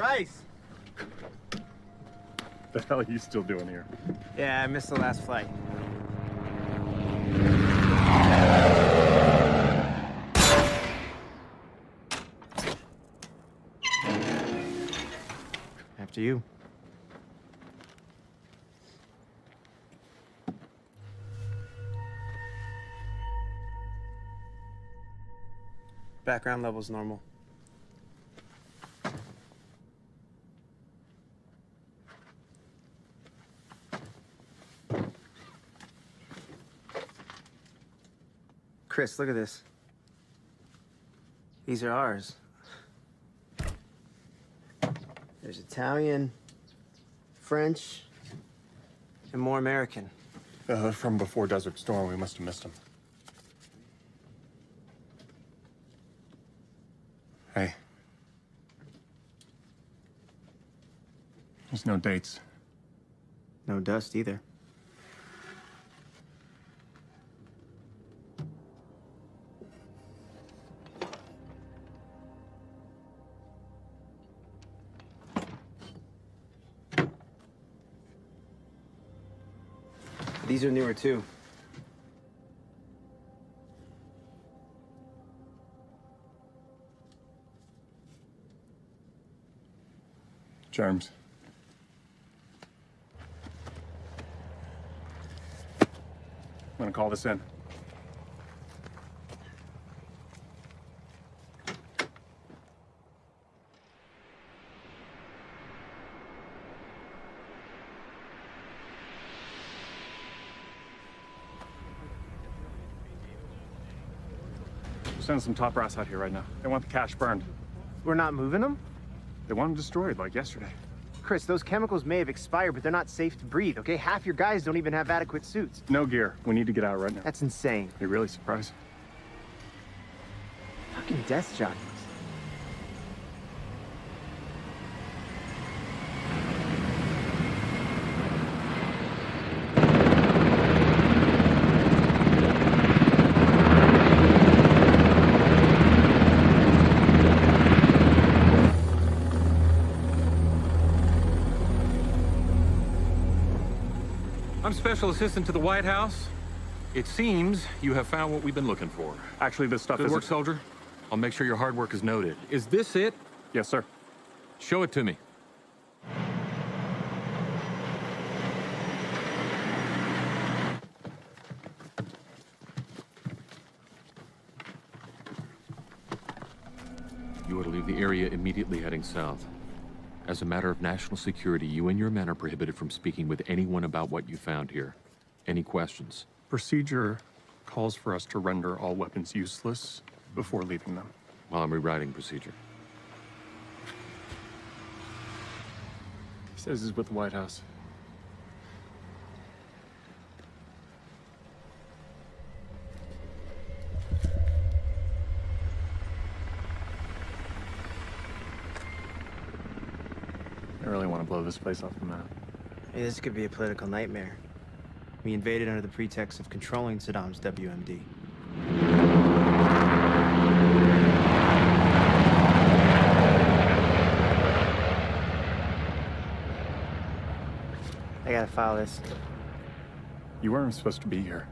Bryce! The hell are you still doing here? Yeah, I missed the last flight. After you. Background level's normal. Chris, look at this. These are ours. There's Italian, French, and more American. From before Desert Storm, we must have missed him. Hey. There's no dates. No dust either. These are newer too. Germs. I'm gonna call this in. Send some top brass out here right now. They want the cache burned. We're not moving them? They want them destroyed like yesterday. Chris, those chemicals may have expired, but they're not safe to breathe, okay? Half your guys don't even have adequate suits. No gear. We need to get out right now. That's insane. You're really surprised? Fucking death jockeys. I'm Special Assistant to the White House. It seems you have found what we've been looking for. Actually, this stuff Good is... work, soldier. I'll make sure your hard work is noted. Is this it? Yes, sir. Show it to me. You are to leave the area immediately heading south. As a matter of national security, you and your men are prohibited from speaking with anyone about what you found here. Any questions? Procedure calls for us to render all weapons useless before leaving them. Well, I'm rewriting procedure. He says he's with the White House. I really want to blow this place off the map. Hey, this could be a political nightmare. We invaded under the pretext of controlling Saddam's WMD. I gotta file this. You weren't supposed to be here.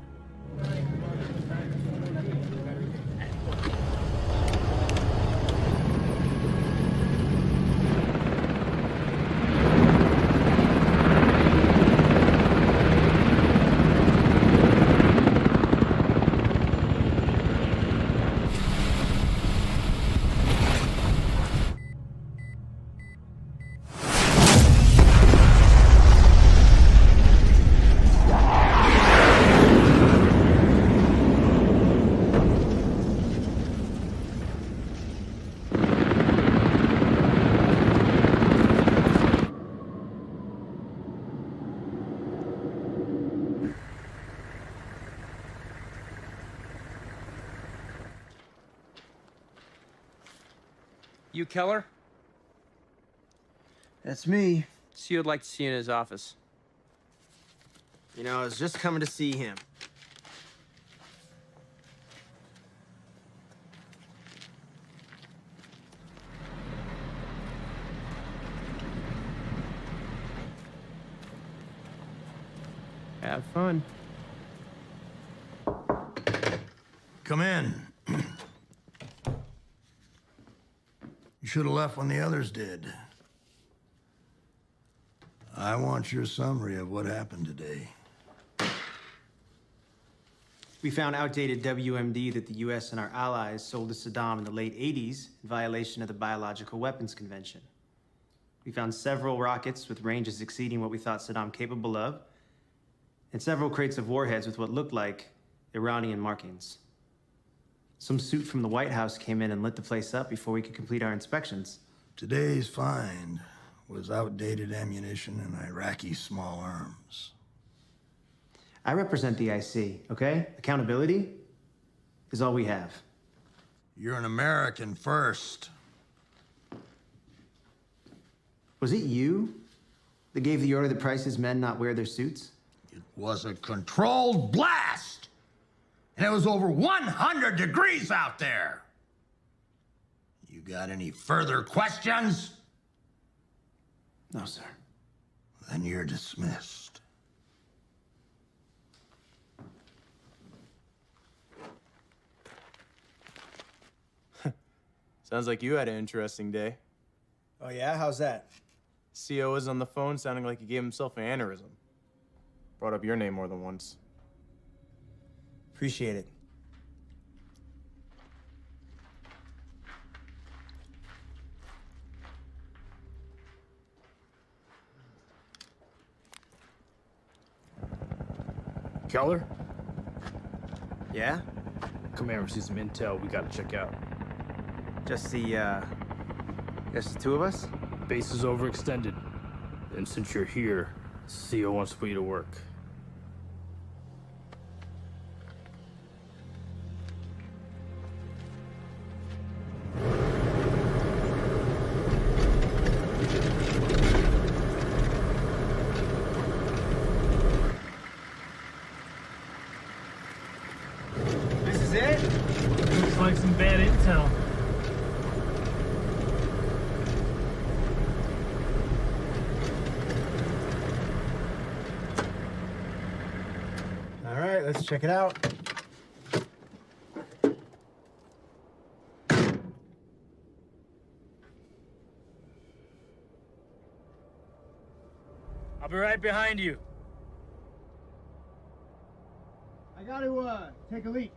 You Keller? That's me. See, I'd like to see you in his office. You know, I was just coming to see him. Have fun. Come in. You should have left when the others did. I want your summary of what happened today. We found outdated WMD that the U.S. and our allies sold to Saddam in the late 80s in violation of the Biological Weapons Convention. We found several rockets with ranges exceeding what we thought Saddam capable of, and several crates of warheads with what looked like Iranian markings. Some suit from the White House came in and lit the place up before we could complete our inspections. Today's find was outdated ammunition and Iraqi small arms. I represent the IC, okay? Accountability is all we have. You're an American first. Was it you that gave the order that Price's men not wear their suits? It was a controlled blast! And it was over 100 degrees out there! You got any further questions? No, sir. Then you're dismissed. Sounds like you had an interesting day. Oh yeah? How's that? CO was on the phone sounding like he gave himself an aneurysm. Brought up your name more than once. Appreciate it. Keller? Yeah? Come here, we see some intel we gotta check out. Just the two of us? Base is overextended. And since you're here, CO wants to put you to work. This is it? Looks like some bad intel. All right, let's check it out. I'll be right behind you. I gotta take a leak.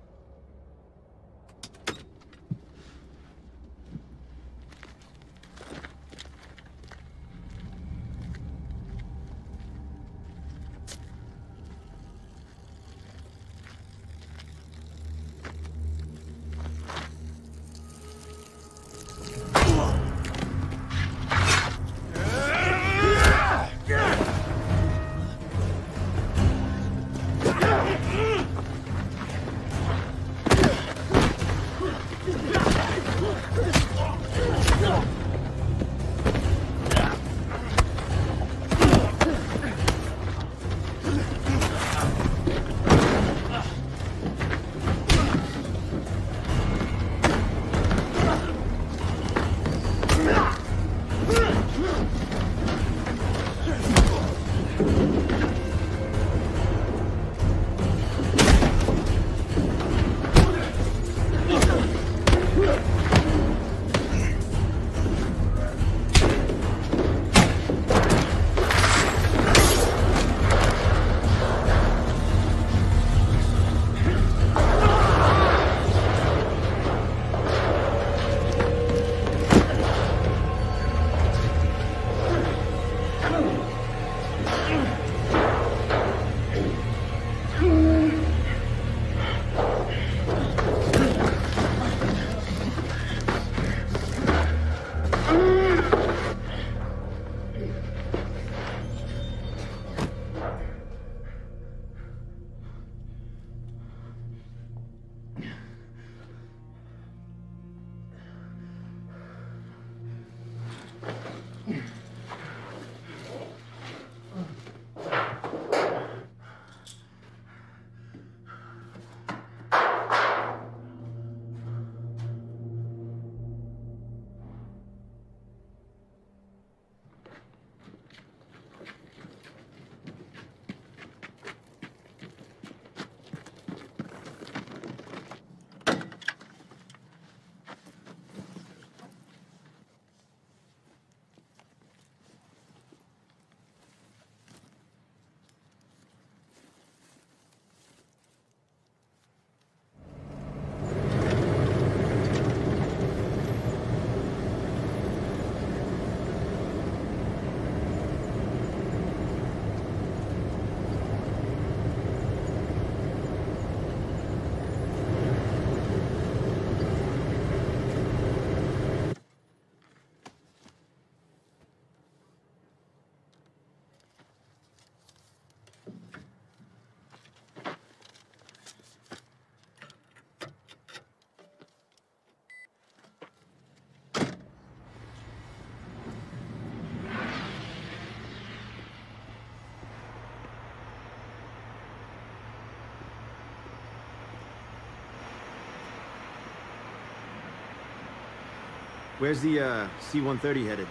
Where's the C-130 headed?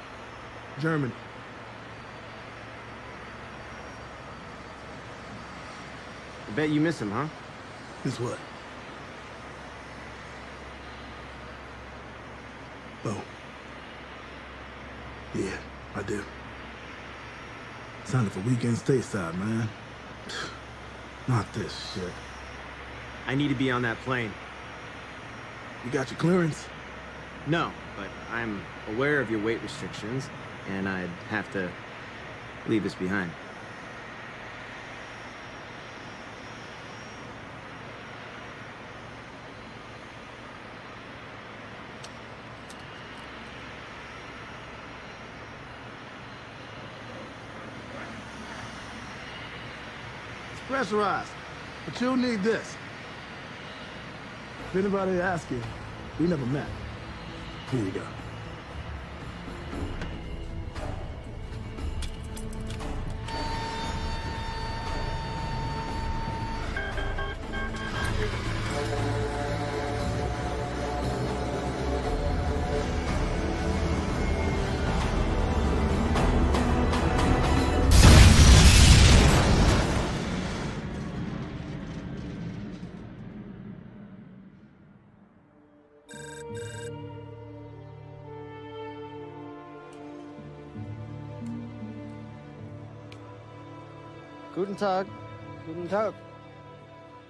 Germany. I bet you miss him, huh? Is what? Oh. Yeah, I do. Signed up for weekend stateside, man. Not this shit. I need to be on that plane. You got your clearance? No, but I'm aware of your weight restrictions, and I'd have to leave this behind. It's pressurized, but you'll need this. If anybody asks you, we never met. Here you go. Guten Tag. Guten Tag.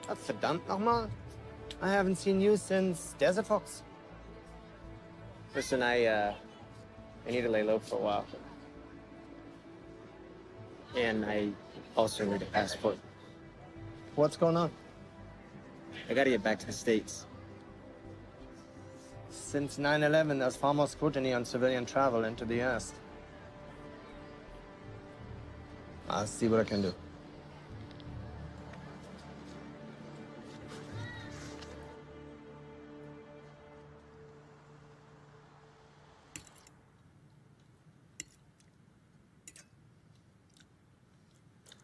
Ah, verdammt nochmal. I haven't seen you since Desert Fox. Listen, I need to lay low for a while. And I also need a passport. What's going on? I gotta get back to the States. Since 9/11, there's far more scrutiny on civilian travel into the U.S. I'll see what I can do.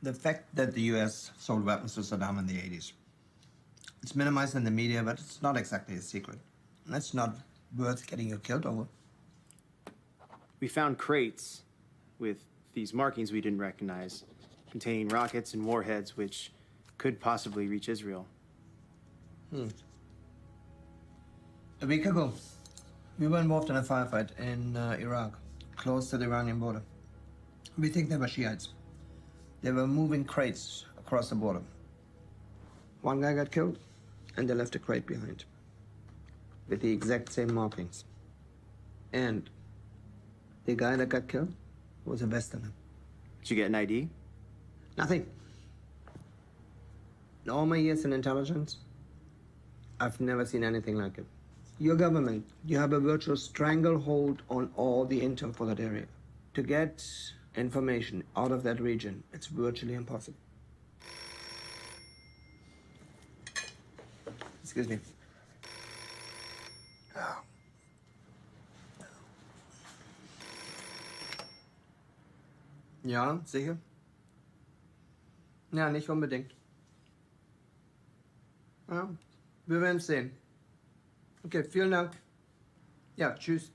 The fact that the U.S. sold weapons to Saddam in the 80s. It's minimized in the media, but it's not exactly a secret. That's not worth getting you killed over. We found crates with these markings we didn't recognize, containing rockets and warheads which could possibly reach Israel. A week ago, we were involved in a firefight in Iraq, close to the Iranian border. We think they were Shiites. They were moving crates across the border. One guy got killed, and they left a crate behind with the exact same markings. And the guy that got killed was a Westerner. Did you get an ID? Nothing. In all my years in intelligence, I've never seen anything like it. Your government, you have a virtual stranglehold on all the intel for that area. To get information out of that region, it's virtually impossible. Excuse me. Ja, sicher? Ja, nicht unbedingt. Ja, wir werden sehen. Okay, vielen Dank. Ja, tschüss.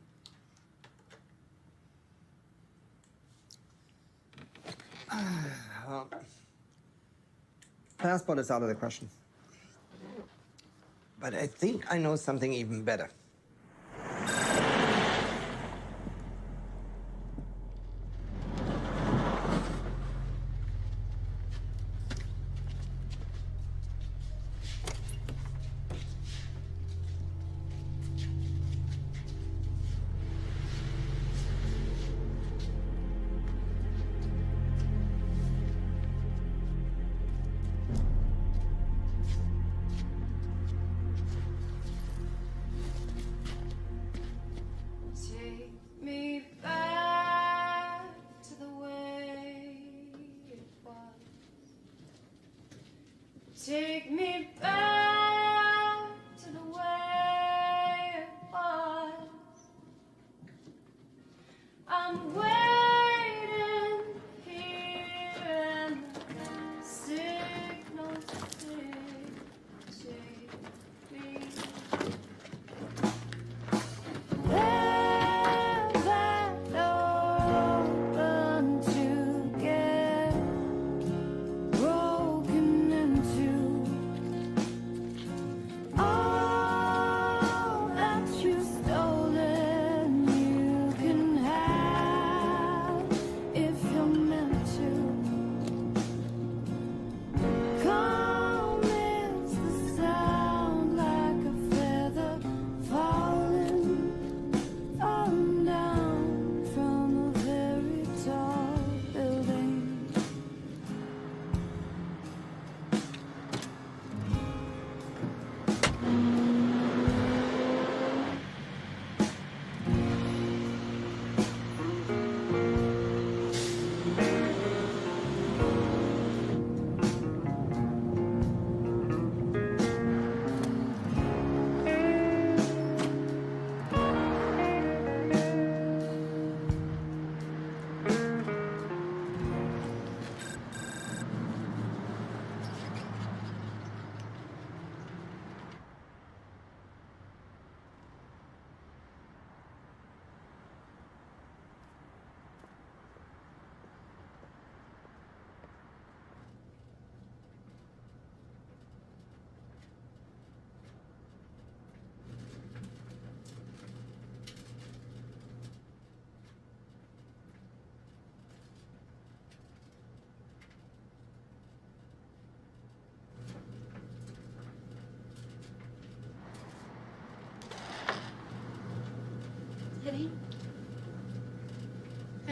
Passport is out of the question. But I think I know something even better. Take me back to the way it was. Take me back to the way it was. I'm waiting here and the signals take me. Where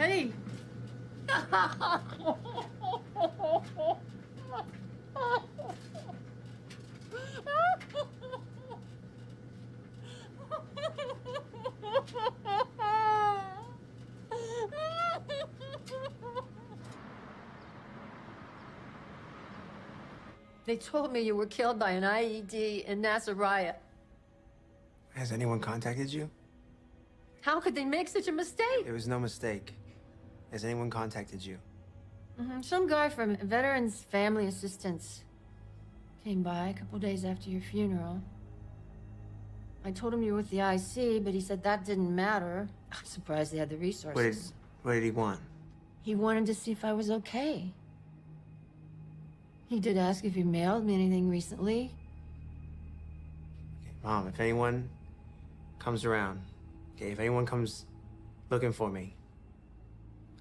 Eddie. They told me you were killed by an IED in Nasiriyah. Has anyone contacted you? How could they make such a mistake? There was no mistake. Has anyone contacted you? Some guy from Veterans Family Assistance came by a couple days after your funeral. I told him you were with the IC, but he said that didn't matter. I'm surprised they had the resources. What did he want? He wanted to see if I was okay. He did ask if you mailed me anything recently. Okay, Mom, if anyone comes around, okay, if anyone comes looking for me,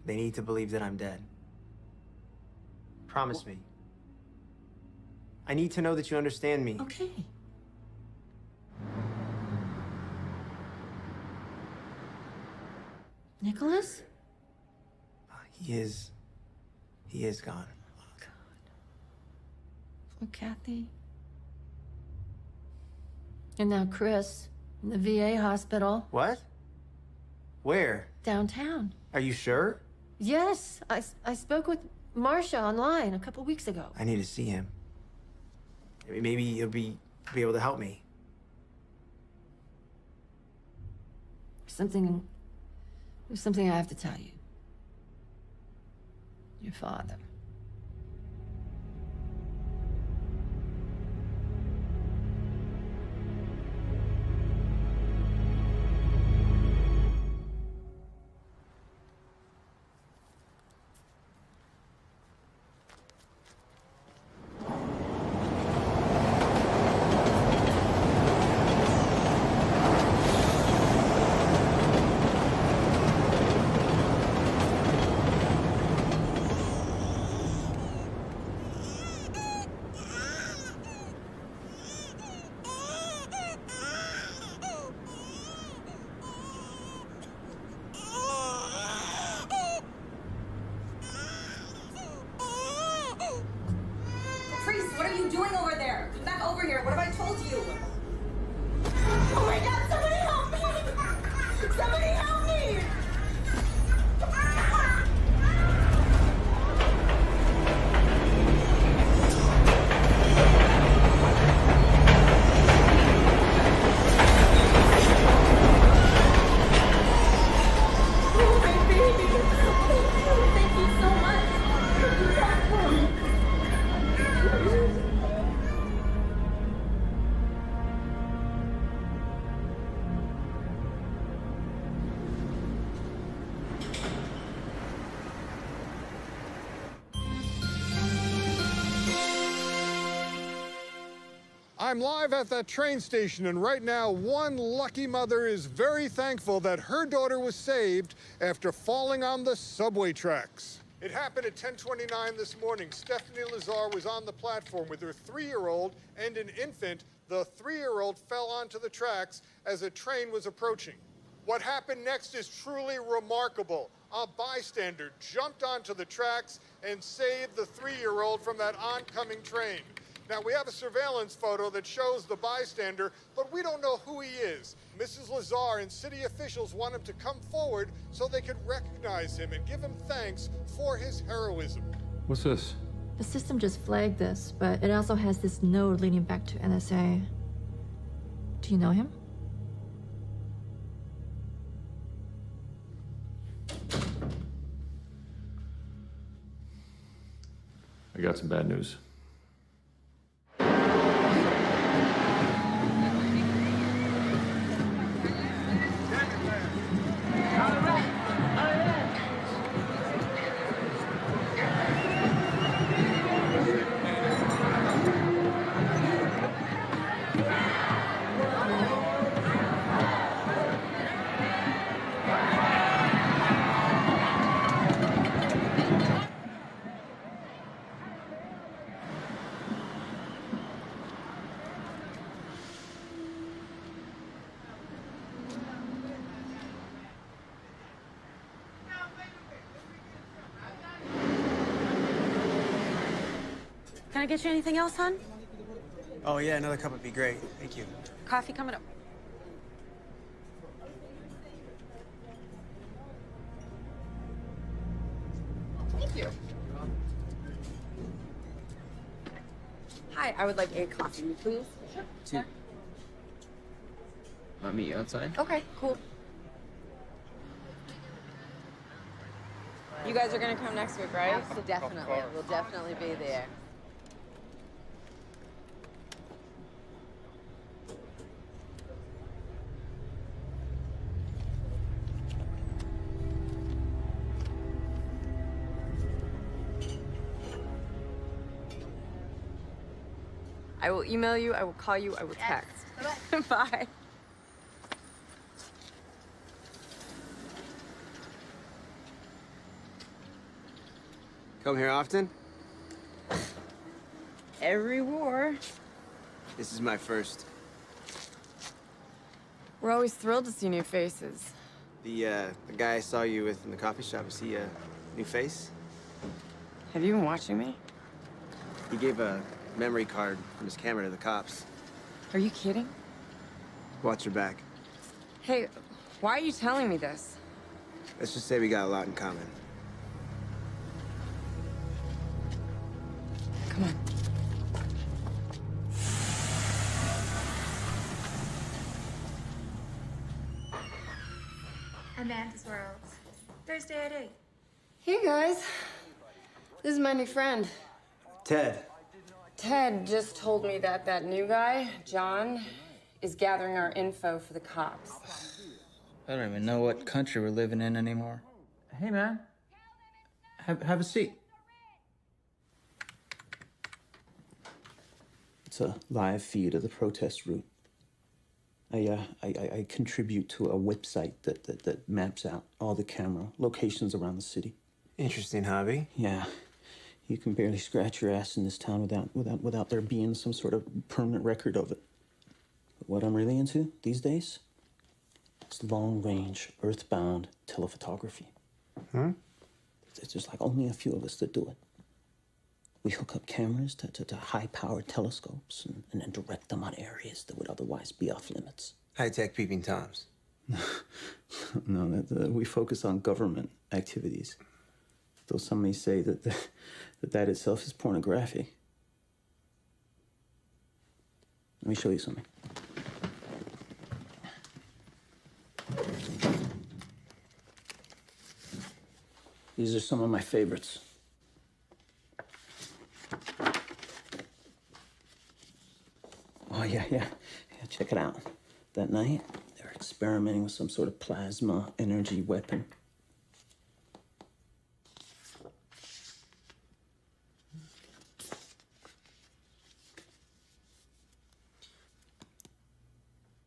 they need to believe that I'm dead. Promise me. I need to know that you understand me. Okay. Nicholas? He is gone. Poor Kathy. And now Chris, in the VA hospital. What? Where? Downtown. Are you sure? Yes, I spoke with Marcia online a couple weeks ago. I need to see him. Maybe he'll be able to help me. There's something I have to tell you. Your father. Priest, what are you doing over there? Come back over here. What have I told you? Oh my God, somebody help me! Somebody help me! Oh, my baby! Oh, thank you so much! I'm live at that train station, and right now, one lucky mother is very thankful that her daughter was saved after falling on the subway tracks. It happened at 10:29 this morning. Stephanie Lazar was on the platform with her 3-year-old and an infant. The 3-year-old fell onto the tracks as a train was approaching. What happened next is truly remarkable. A bystander jumped onto the tracks and saved the 3-year-old from that oncoming train. Now, we have a surveillance photo that shows the bystander, but we don't know who he is. Mrs. Lazar and city officials want him to come forward so they can recognize him and give him thanks for his heroism. What's this? The system just flagged this, but it also has this node leading back to NSA. Do you know him? I got some bad news. I get you anything else, hon? Oh, yeah, another cup would be great. Thank you. Coffee coming up. Thank you. Hi, I would like a coffee, please. Sure. Two. Want me outside? Okay, cool. You guys are gonna come next week, right? Definitely. We'll definitely be there. I will email you, I will call you, I will text. Bye. Come here often? Every war. This is my first. We're always thrilled to see new faces. The guy I saw you with in the coffee shop, is he a new face? Have you been watching me? He gave a memory card from his camera to the cops. Are you kidding? Watch your back. Hey, why are you telling me this? Let's just say we got a lot in common. Come on. Amanda's World. Thursday at 8. Hey guys, this is my new friend. Ted. Ted just told me that that new guy, John, is gathering our info for the cops. I don't even know what country we're living in anymore. Hey, man. Have a seat. It's a live feed of the protest route. I contribute to a website that maps out all the camera locations around the city. Interesting hobby. Yeah. You can barely scratch your ass in this town without there being some sort of permanent record of it. But what I'm really into these days is long-range, earthbound telephotography. Hmm? There's like only a few of us that do it. We hook up cameras to high-powered telescopes and then direct them on areas that would otherwise be off limits. High-tech peeping toms. No, we focus on government activities. Though some may say that itself is pornography. Let me show you something. These are some of my favorites. Oh, yeah, check it out. That night, they were experimenting with some sort of plasma energy weapon.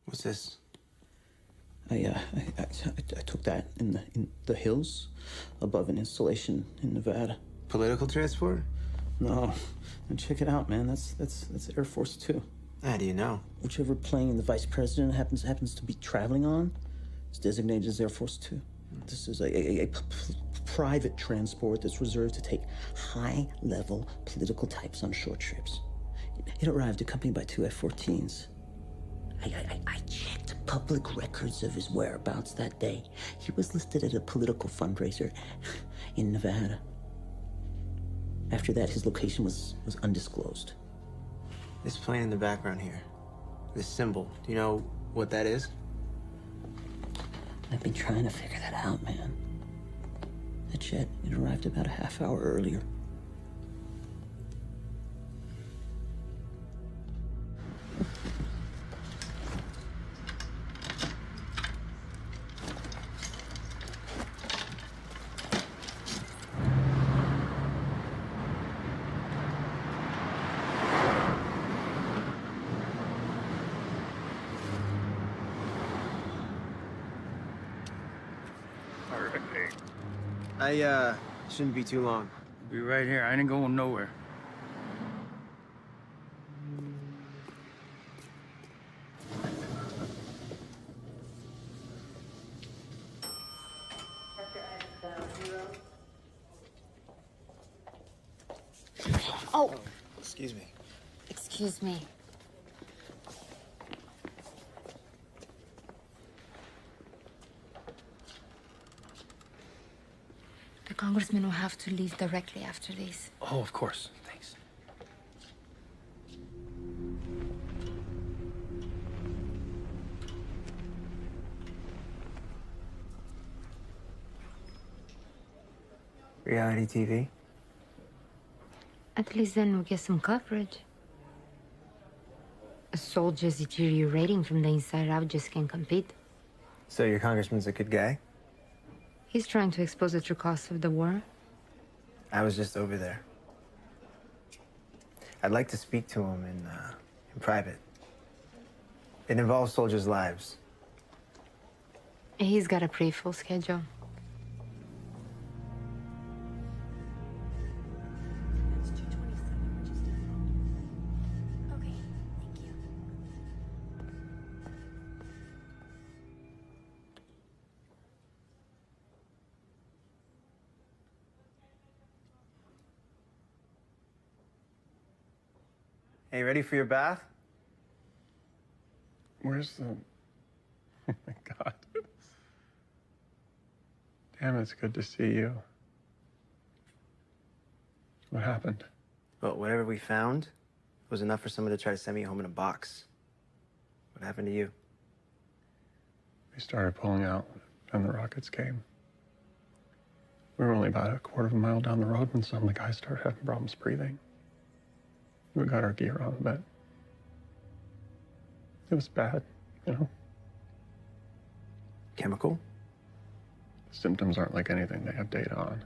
What's this? I took that in the hills above an installation in Nevada. Political transport? No, and check it out, man. That's Air Force 2. How do you know? Whichever plane the vice president happens to be traveling on is designated as Air Force 2. This is a private transport that's reserved to take high-level political types on short trips. It arrived accompanied by 2 F-14s. I checked public records of his whereabouts that day. He was listed at a political fundraiser in Nevada. After that, his location was undisclosed. This plane in the background here. This symbol. Do you know what that is? I've been trying to figure that out, man. That jet, it arrived about a half hour earlier. I shouldn't be too long. Be right here. I ain't going nowhere. Oh, Excuse me. Excuse me. The congressman will have to leave directly after this. Oh, of course. Thanks. Reality TV? At least then we'll get some coverage. A soldier's deteriorating from the inside out just can't compete. So your congressman's a good guy? He's trying to expose the true cost of the war. I was just over there. I'd like to speak to him in private. It involves soldiers' lives. He's got a pretty full schedule. Hey, ready for your bath? Where's the... Oh my God. Damn, it's good to see you. What happened? Well, whatever we found was enough for someone to try to send me home in a box. What happened to you? We started pulling out, and the rockets came. We were only about a quarter of a mile down the road when some of the guys started having problems breathing. We got our gear on, but it was bad, you know? Chemical? The symptoms aren't like anything they have data on.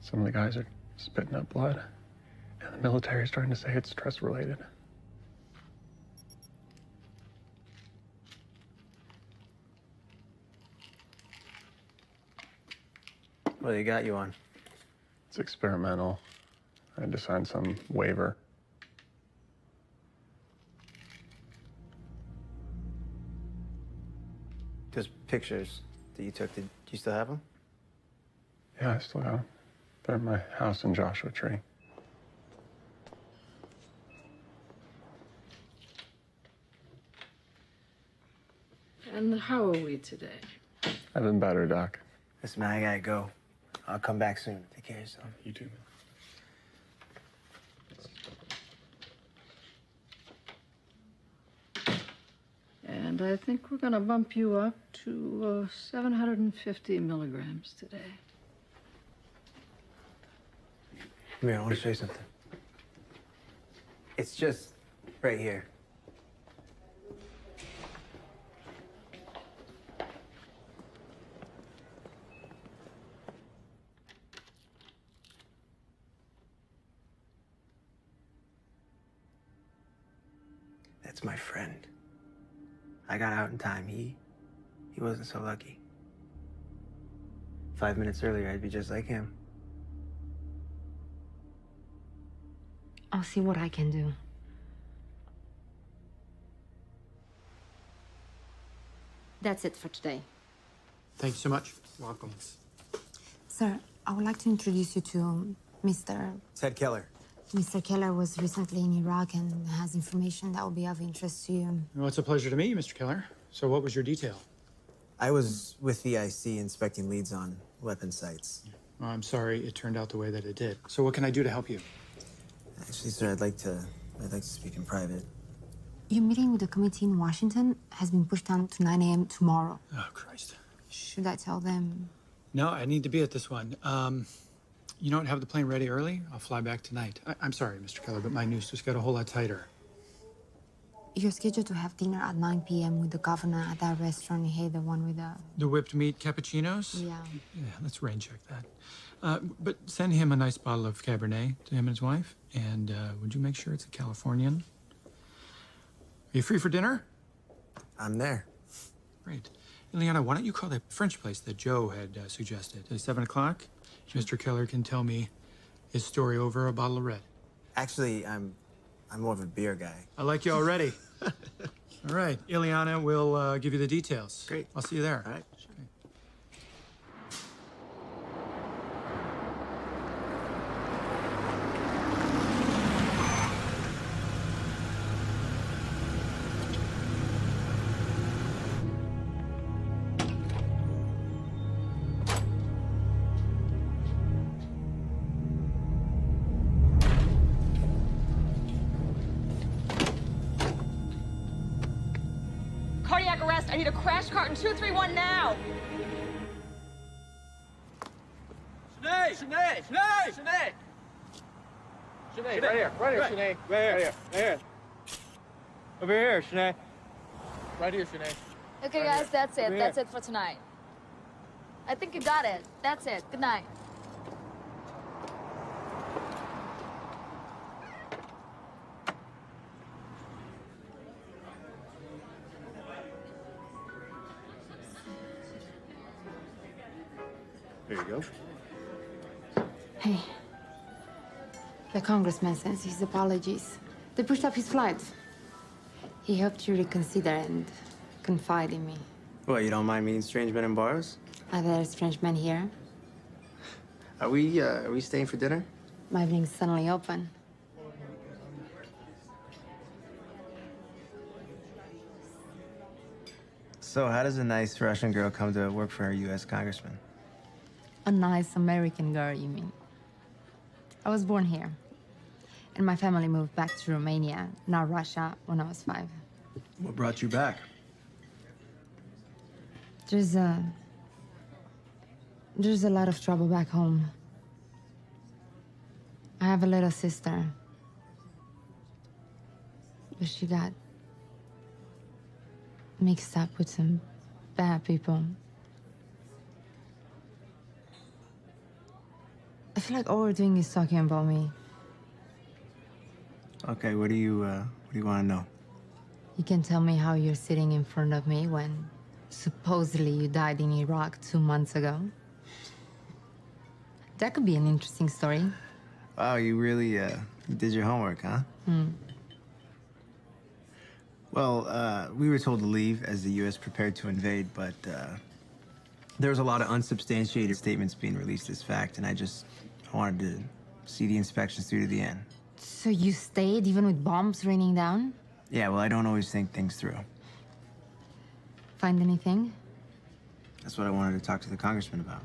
Some of the guys are spitting up blood, and the military's trying to say it's stress-related. What they got you on? It's experimental. I had to sign some waiver. Those pictures that you took, do you still have them? Yeah, I still got them. They're in my house in Joshua Tree. And how are we today? I've been better, Doc. Listen, man, I gotta go. I'll come back soon. Take care of yourself. You too, man. And I think we're gonna bump you up to 750 milligrams today. Come here, I want to show you something. It's just right here. That's my friend. I got out in time. He wasn't so lucky. 5 minutes earlier, I'd be just like him. I'll see what I can do. That's it for today. Thank you so much. Welcome. Sir, I would like to introduce you to Mr. Ted Keller. Mr. Keller was recently in Iraq and has information that will be of interest to you. Well, it's a pleasure to meet you, Mr. Keller. So what was your detail? I was with the IC inspecting leads on weapon sites. Oh, I'm sorry it turned out the way that it did. So what can I do to help you? Actually, sir, I'd like to speak in private. Your meeting with the committee in Washington has been pushed down to 9 a.m. tomorrow. Oh, Christ. Should I tell them? No, I need to be at this one. You know what? Have the plane ready early. I'll fly back tonight. I'm sorry, Mr. Keller, but my noose just got a whole lot tighter. You're scheduled to have dinner at 9 p.m. with the governor at that restaurant here, the one with the... The whipped meat cappuccinos? Yeah. Yeah, let's rain check that. But send him a nice bottle of Cabernet to him and his wife. And would you make sure it's a Californian? Are you free for dinner? I'm there. Great. Ileana, why don't you call that French place that Joe had suggested? At 7 o'clock? Mr. Keller can tell me his story over a bottle of red. Actually, I'm more of a beer guy. I like you already. All right, Ileana will give you the details. Great. I'll see you there. All right. I need a crash cart in 231 now. Sinead! Sinead! Sinead! Sinead! Sinead, right here, Sinead. Right here. Over here, Sinead. Right here, Sinead. Okay, Right guys, here. that's it. Over That's here. it for tonight. I think you got it. That's it. Good night. There you go. Hey. The congressman sends his apologies. They pushed up his flight. He hoped you reconsider and confide in me. What, you don't mind meeting strange men in bars? Are there strange men here? Are we staying for dinner? My evening's suddenly open. So how does a nice Russian girl come to work for a U.S. congressman? A nice American girl, you mean? I was born here. And my family moved back to Romania, now Russia, when I was 5. What brought you back? There's a lot of trouble back home. I have a little sister. But she got mixed up with some bad people. I feel like all we're doing is talking about me. Okay, what do you want to know? You can tell me how you're sitting in front of me when supposedly you died in Iraq 2 months ago. That could be an interesting story. Wow, you really you did your homework, huh? Well, we were told to leave as the U.S. prepared to invade, but there was a lot of unsubstantiated statements being released as fact, and I wanted to see the inspections through to the end. So you stayed even with bombs raining down? Yeah, well, I don't always think things through. Find anything? That's what I wanted to talk to the congressman about.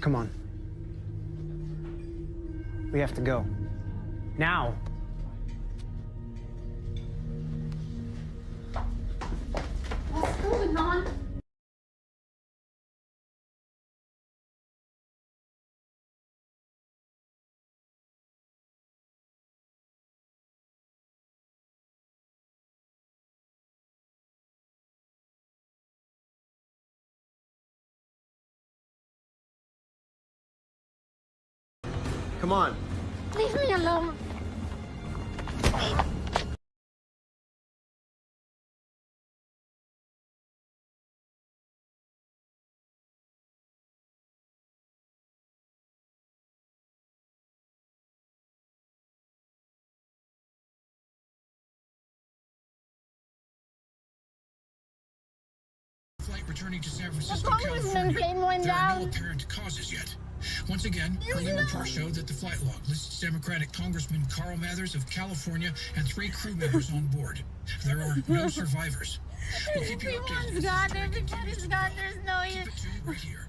Come on. We have to go. Now! What's going on? Come on. Leave me alone. Flight returning to San Francisco, Congressman plane went There are no down. apparent causes yet. Once again, early reports show that the flight log lists Democratic Congressman Carl Mathers of California and 3 crew members on board. There are no survivors. We'll keep you updated. Everyone's gone. Everybody's gone. There's no use. Right here.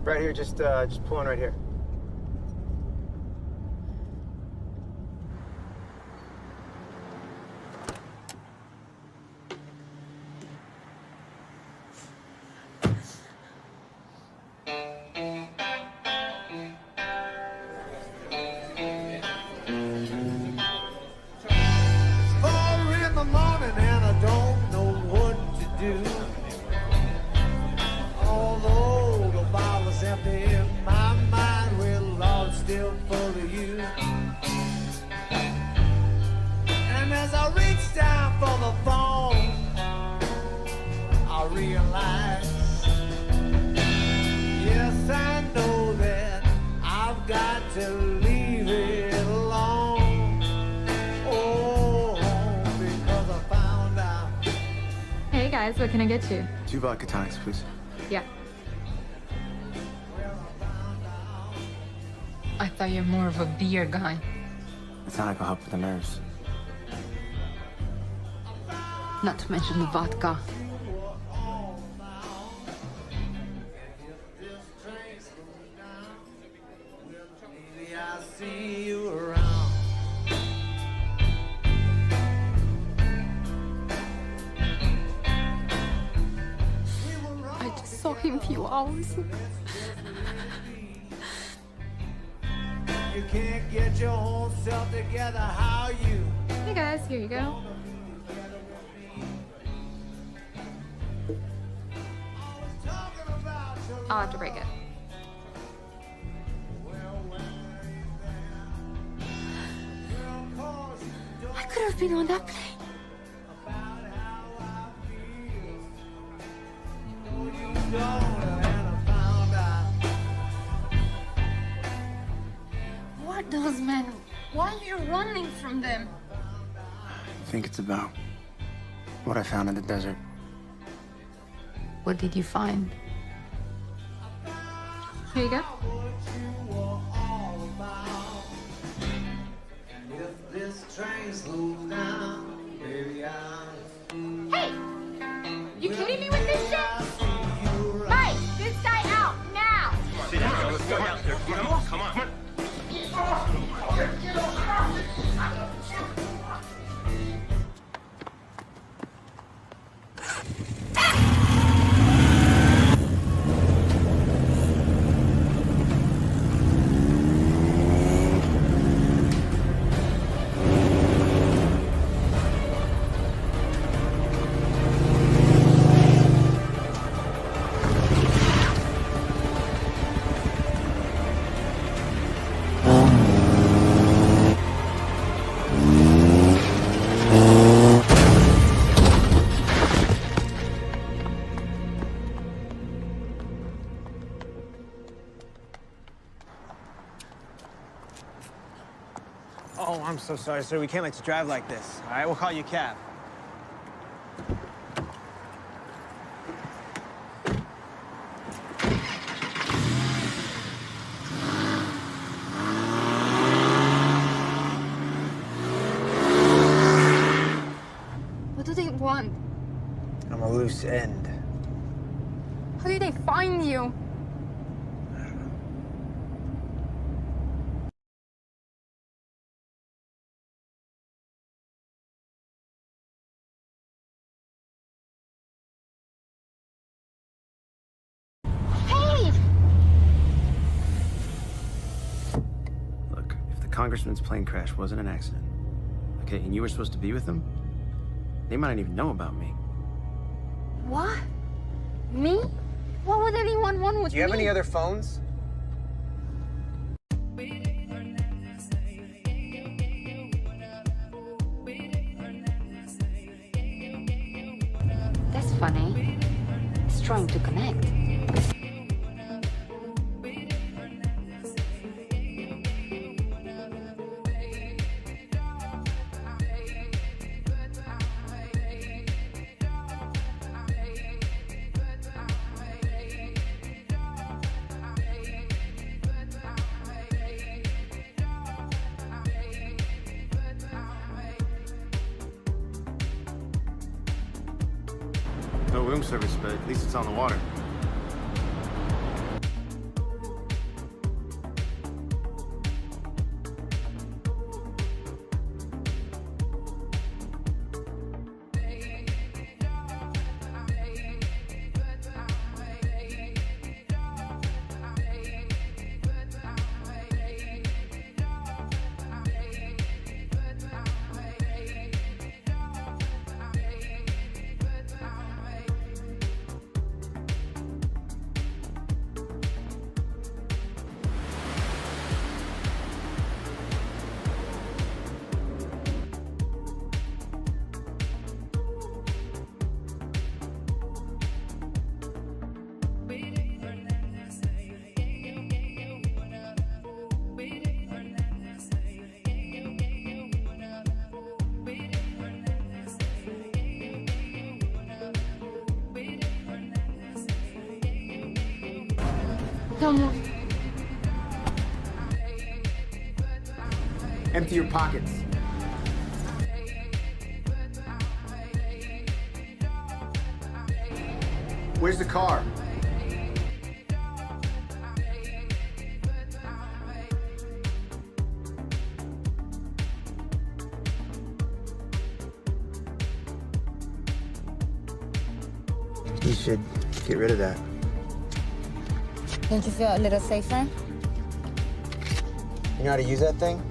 Right here, just pulling right here. To leave it alone. Oh, guys, what can I get you? 2 vodka tonics, please. Yeah. I thought you're more of a beer guy. The tonic will help with the nerves. Not to mention the vodka. I just saw him a few hours. You can't get your own self together, how you? Hey guys, here you go. I'll have to break it. I could have been on that plane. What those men? Why are you running from them? I think it's about what I found in the desert. What did you find? Here you go. Hey! You kidding me with this shit? Mike, this guy out now! Let's go downstairs. Come on, come on. Oh, I'm so sorry, sir. We can't let you drive like this. All right, we'll call you a cab. What do they want? I'm a loose end. How did they find you? Hey! Look, if the congressman's plane crash wasn't an accident, okay, and you were supposed to be with him, they might not even know about me. What? Me? What would anyone want with me? Do you have any other phones? That's funny. It's trying to connect. No room service, but at least it's on the water. Come on. Empty your pockets. Where's the car? You should get rid of that. Don't you feel a little safer? You know how to use that thing?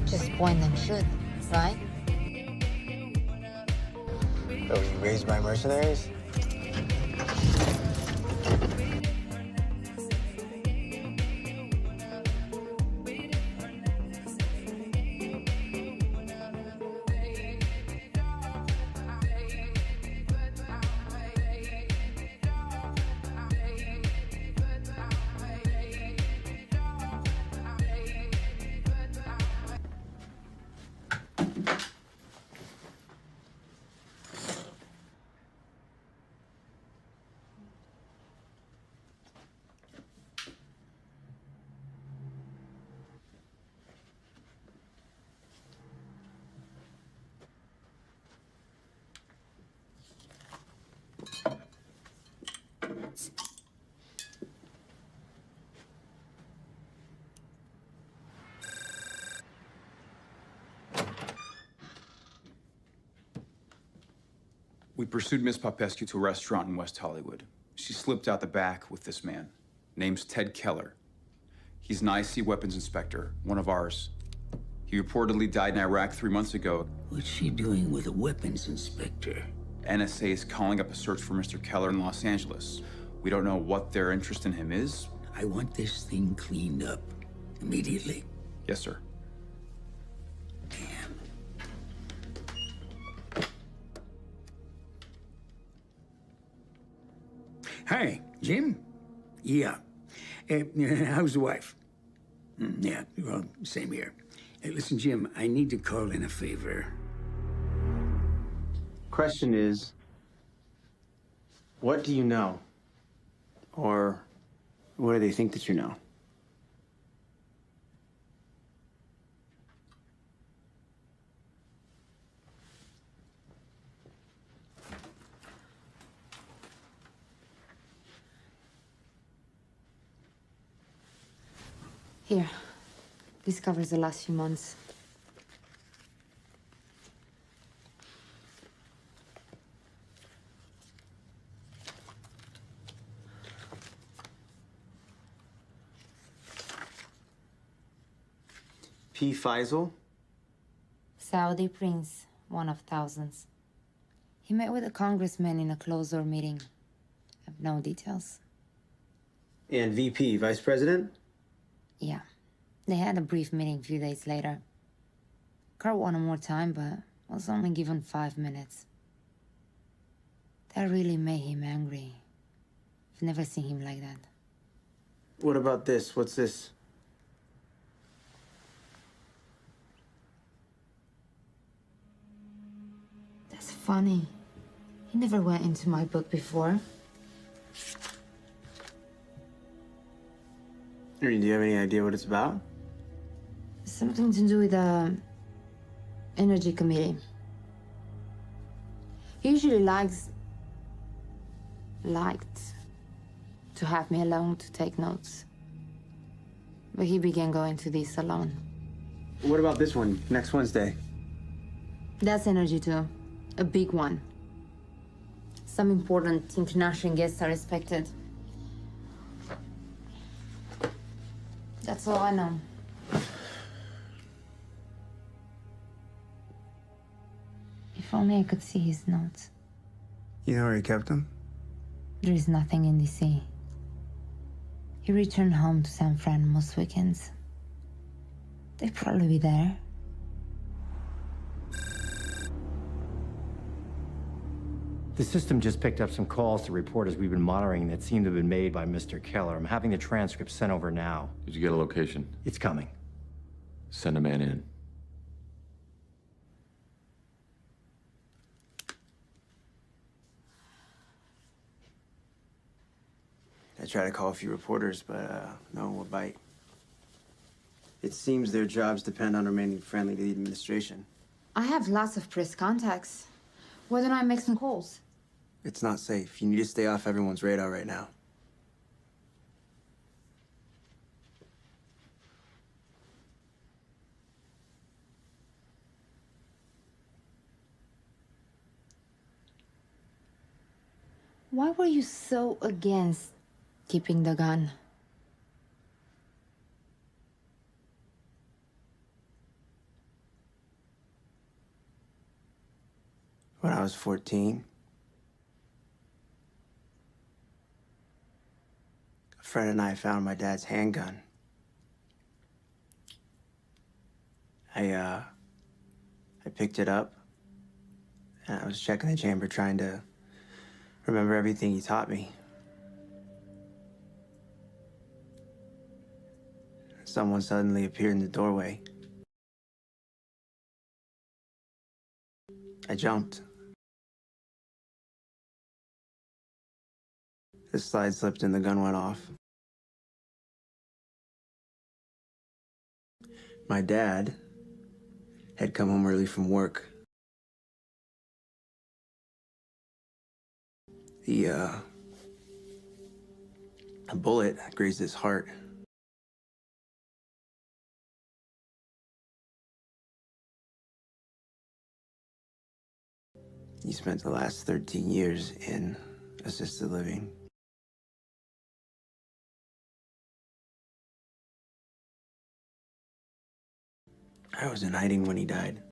Just point and shoot, right? Oh, you raised by mercenaries? We pursued Miss Popescu to a restaurant in West Hollywood. She slipped out the back with this man. Name's Ted Keller. He's an IC weapons inspector, one of ours. He reportedly died in Iraq 3 months ago. What's she doing with a weapons inspector? NSA is calling up a search for Mr. Keller in Los Angeles. We don't know what their interest in him is. I want this thing cleaned up immediately. Yes, sir. Hi, Jim? Yeah. How's the wife? Yeah, well, same here. Listen, Jim, I need to call in a favor. Question is, what do you know? Or what do they think that you know? Here. This covers the last few months. P. Faisal? Saudi prince, one of thousands. He met with a congressman in a closed-door meeting. I have no details. And VP, Vice President? Yeah. They had a brief meeting a few days later. Carl wanted more time, but was only given 5 minutes. That really made him angry. I've never seen him like that. What about this? What's this? That's funny. He never went into my book before. Do you have any idea what it's about? Something to do with the Energy Committee. He usually liked to have me alone to take notes. But he began going to this alone. What about this one, next Wednesday? That's energy too. A big one. Some important international guests are expected. That's all I know. If only I could see his notes. You know where he kept them? There is nothing in DC. He returned home to San Fran most weekends. They'd probably be there. The system just picked up some calls to reporters we've been monitoring that seem to have been made by Mr. Keller. I'm having the transcript sent over now. Did you get a location? It's coming. Send a man in. I tried to call a few reporters, but no one would bite. It seems their jobs depend on remaining friendly to the administration. I have lots of press contacts. Why don't I make some calls? It's not safe. You need to stay off everyone's radar right now. Why were you so against keeping the gun? When I was 14, a friend and I found my dad's handgun. I picked it up, and I was checking the chamber trying to remember everything he taught me. Someone suddenly appeared in the doorway. I jumped. The slide slipped and the gun went off. My dad had come home early from work. A bullet grazed his heart. He spent the last 13 years in assisted living. I was in hiding when he died.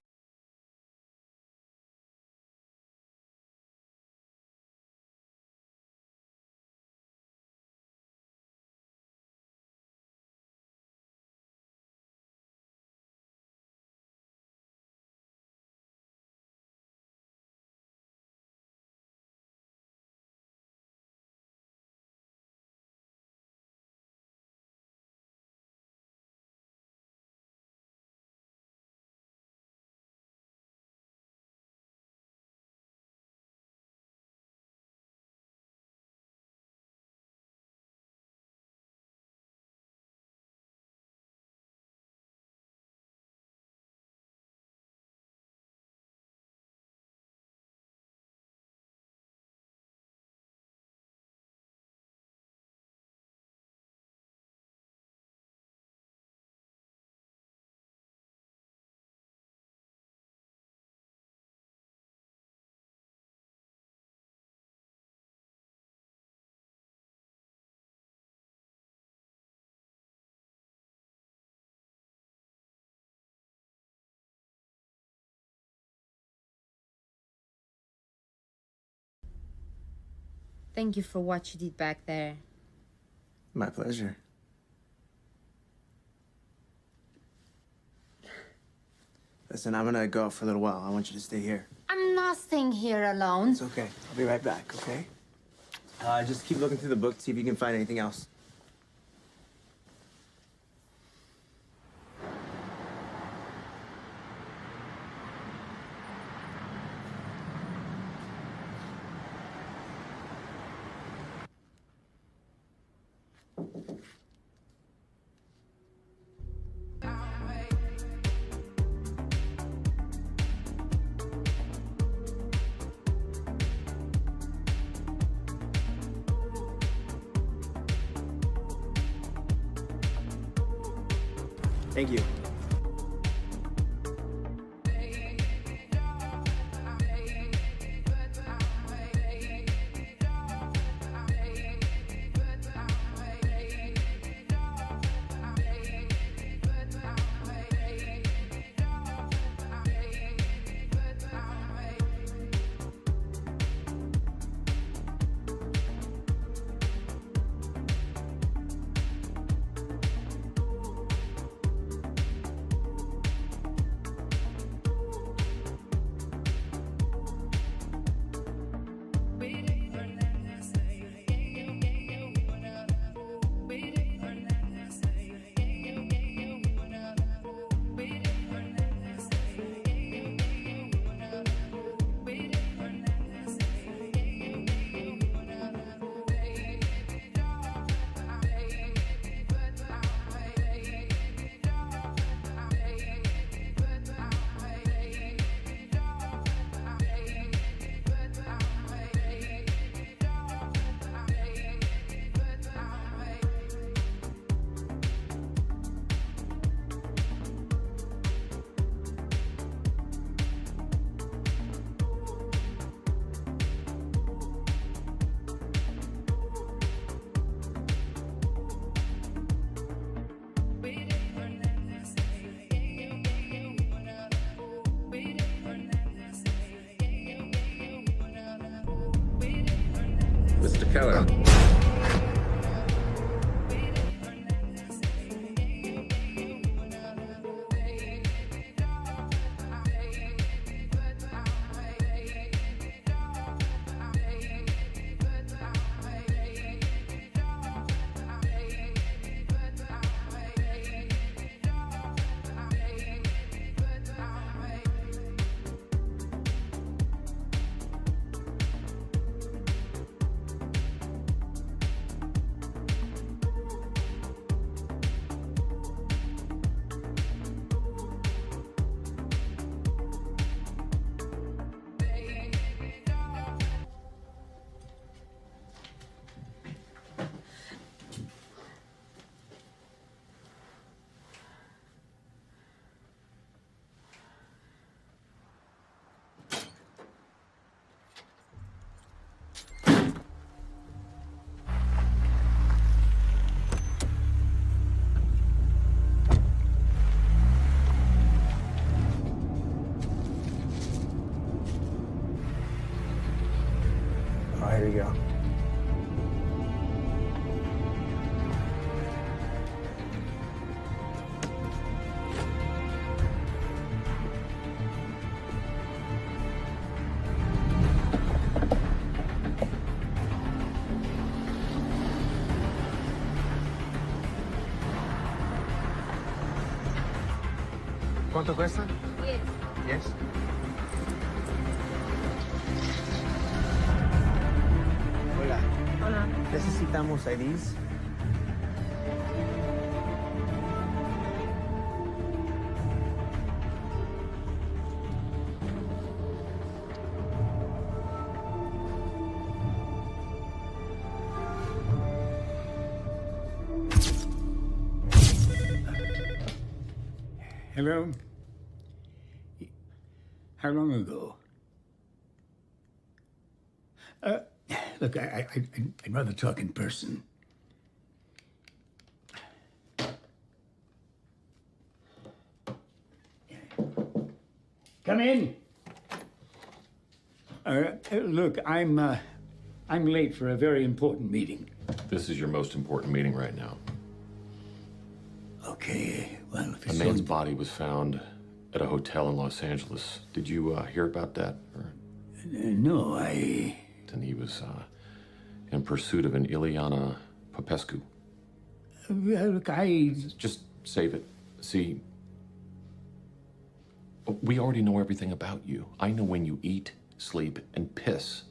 Thank you for what you did back there. My pleasure. Listen, I'm gonna go out for a little while. I want you to stay here. I'm not staying here alone. It's okay. I'll be right back, okay? Just keep looking through the book, see if you can find anything else. Thank you. Keller. Oh, here you go. ¿Cuánto cuesta? 10. Yes. Hola. Hola. Necesitamos IDs. Hello? How long ago? Look, I'd rather talk in person. Come in. Look, I'm late for a very important meeting. This is your most important meeting right now. Okay, well, if A it's man's body was found at a hotel in Los Angeles. Did you hear about that? Or... No, I... And he was in pursuit of an Ileana Popescu. Look, I... Just save it. See, we already know everything about you. I know when you eat, sleep, and piss.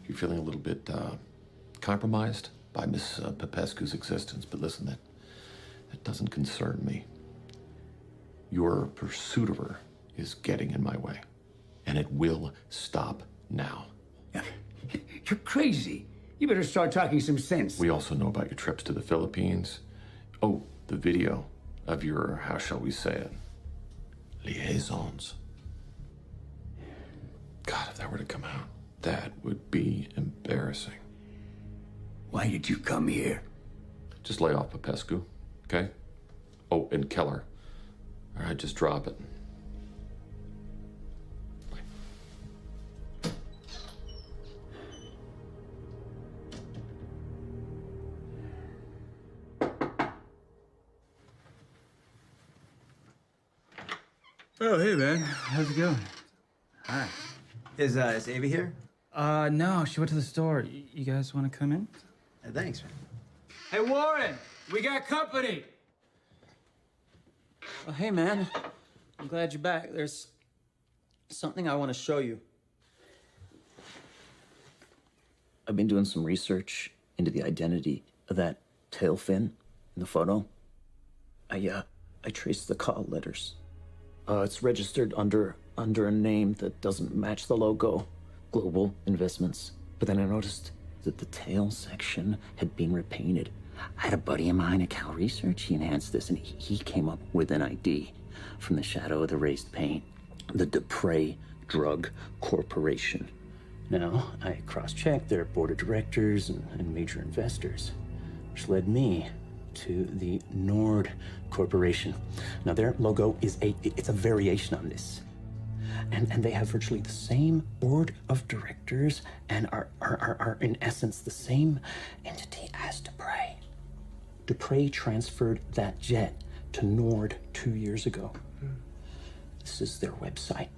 You're feeling a little bit compromised by Miss Popescu's existence, but listen, that doesn't concern me. Your pursuit of her is getting in my way, and it will stop now. You're crazy. You better start talking some sense. We also know about your trips to the Philippines. Oh, the video of your, how shall we say it, liaisons. God, if that were to come out, that would be embarrassing. Why did you come here? Just lay off Popescu, okay? Oh, and Keller. All right, just drop it. Oh, hey, man. How's it going? Hi. Is Ava here? No, she went to the store. You guys want to come in? Thanks, man. Hey, Warren, we got company. Oh, hey, man. I'm glad you're back. There's something I want to show you. I've been doing some research into the identity of that tail fin in the photo. I traced the call letters. It's registered under a name that doesn't match the logo, Global Investments. But then I noticed that the tail section had been repainted. I had a buddy of mine at Cal Research. He enhanced this, and he came up with an ID from the shadow of the raised paint. The Dupre Drug Corporation. Now, I cross-checked their board of directors and major investors, which led me to the Nord Corporation. Now, their logo is it's a variation on this. And they have virtually the same board of directors and are in essence the same entity as Dupre. Dupre transferred that jet to Nord 2 years ago. This is their website.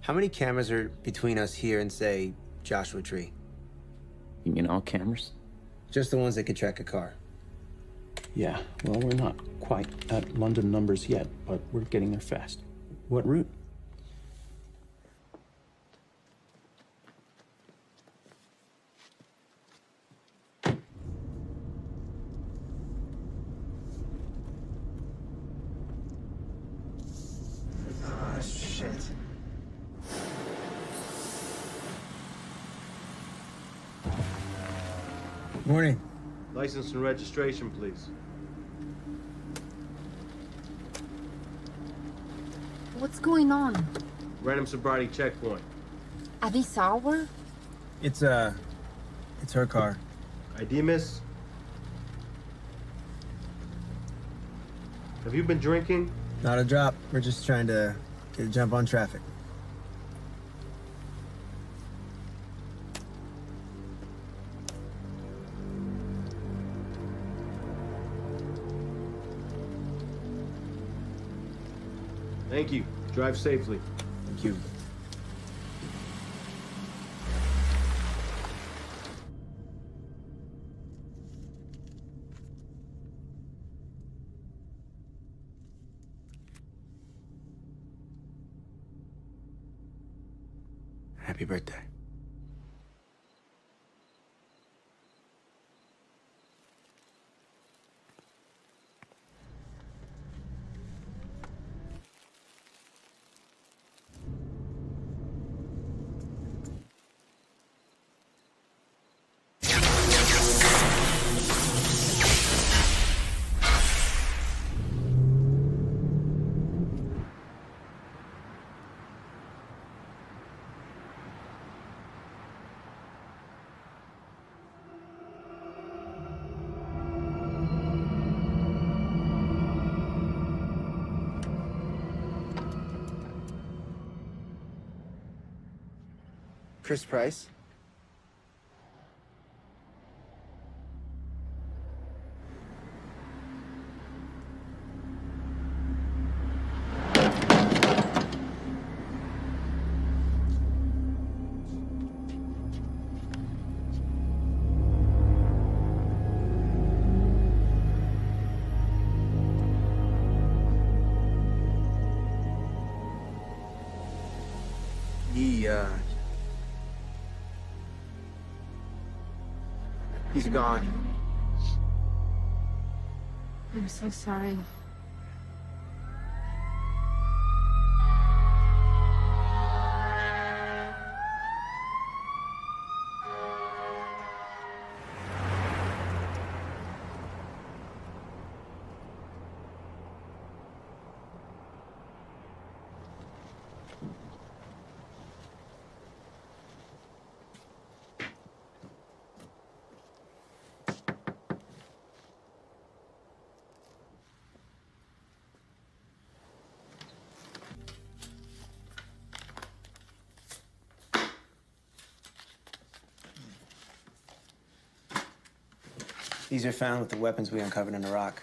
How many cameras are between us here and, say, Joshua Tree? You mean all cameras? Just the ones that could track a car. Yeah, well, we're not quite at London numbers yet, but we're getting there fast. What route? Oh, shit. Morning. License and registration, please. What's going on? Random sobriety checkpoint. At this hour? It's her car. ID, miss? Have you been drinking? Not a drop. We're just trying to get a jump on traffic. Thank you. Drive safely. Thank you. Happy birthday. Chris Price. He's gone. I'm so sorry. These are found with the weapons we uncovered in Iraq.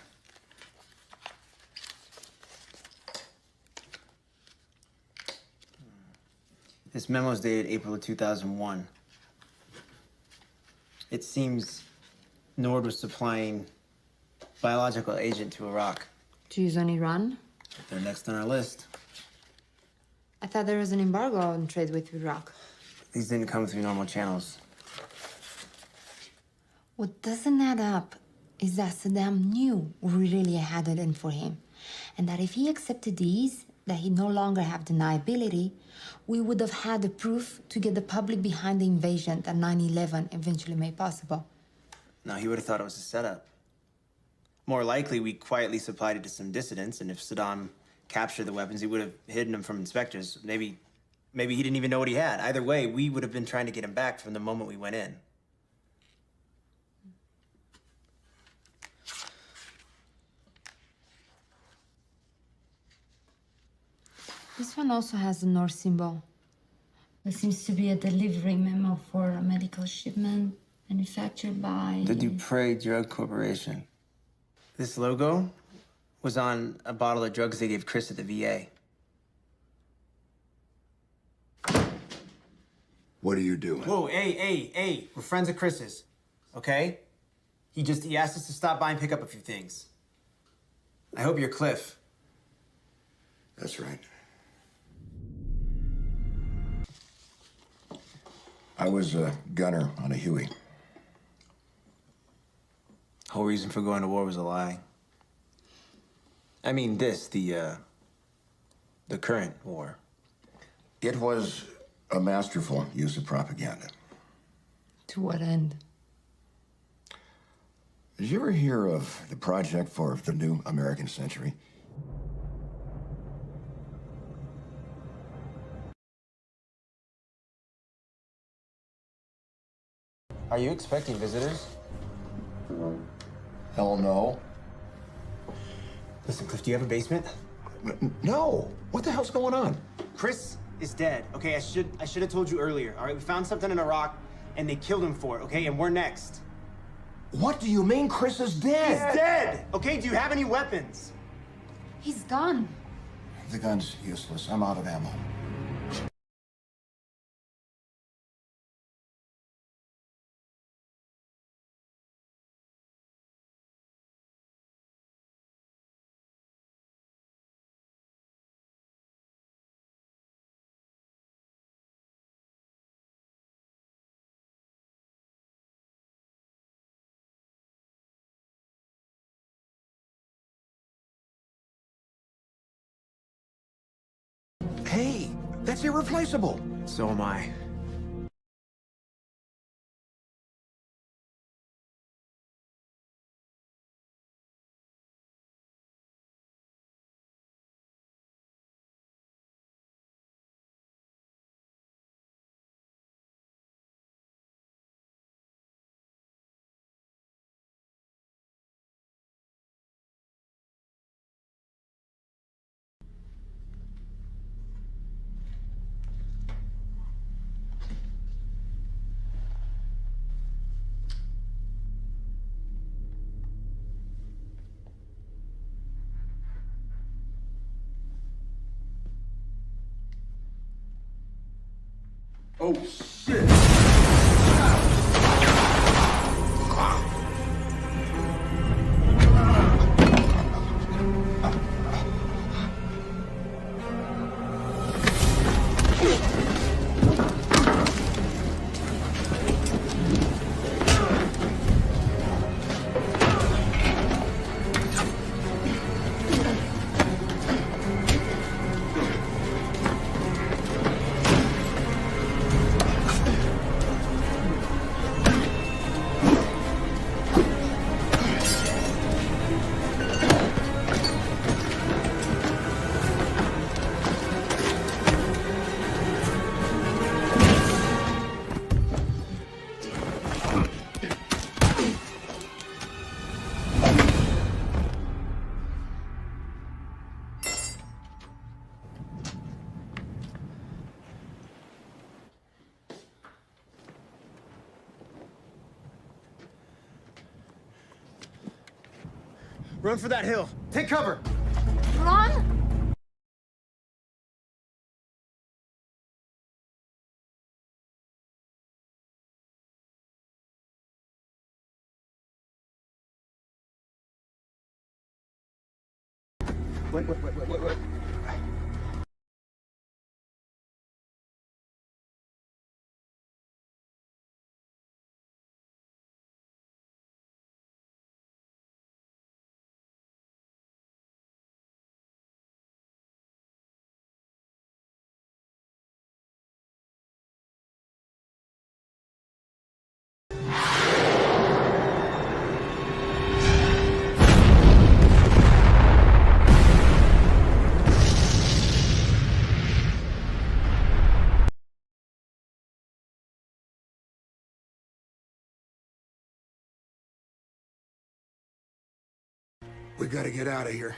This memo is dated April of 2001. It seems Nord was supplying biological agent to Iraq. To use on Iran? They're next on our list. I thought there was an embargo on trade with Iraq. These didn't come through normal channels. What doesn't add up is that Saddam knew we really had it in for him, and that if he accepted these, that he no longer have deniability, we would have had the proof to get the public behind the invasion that 9/11 eventually made possible. No, he would have thought it was a setup. More likely, we quietly supplied it to some dissidents, and if Saddam captured the weapons, he would have hidden them from inspectors. Maybe he didn't even know what he had. Either way, we would have been trying to get him back from the moment we went in. This one also has a North symbol. There seems to be a delivery memo for a medical shipment manufactured by... The Dupre Drug Corporation. This logo was on a bottle of drugs they gave Chris at the VA. What are you doing? Whoa, hey. We're friends of Chris's, okay? He asked us to stop by and pick up a few things. I hope you're Cliff. That's right. I was a gunner on a Huey. Whole reason for going to war was a lie. I mean the current war. It was a masterful use of propaganda. To what end? Did you ever hear of the project for the new American century? Are you expecting visitors? Hell no. Listen, Cliff, do you have a basement? No. What the hell's going on? Chris is dead. Okay, I should have told you earlier. All right, we found something in a rock, and they killed him for it. Okay, and we're next. What do you mean Chris is dead? He's dead. Okay, do you have any weapons? He's gone. The gun's useless. I'm out of ammo. Hey, that's irreplaceable. So am I. Oh, shit! Run for that hill. Take cover. Run! Wait. We gotta get out of here.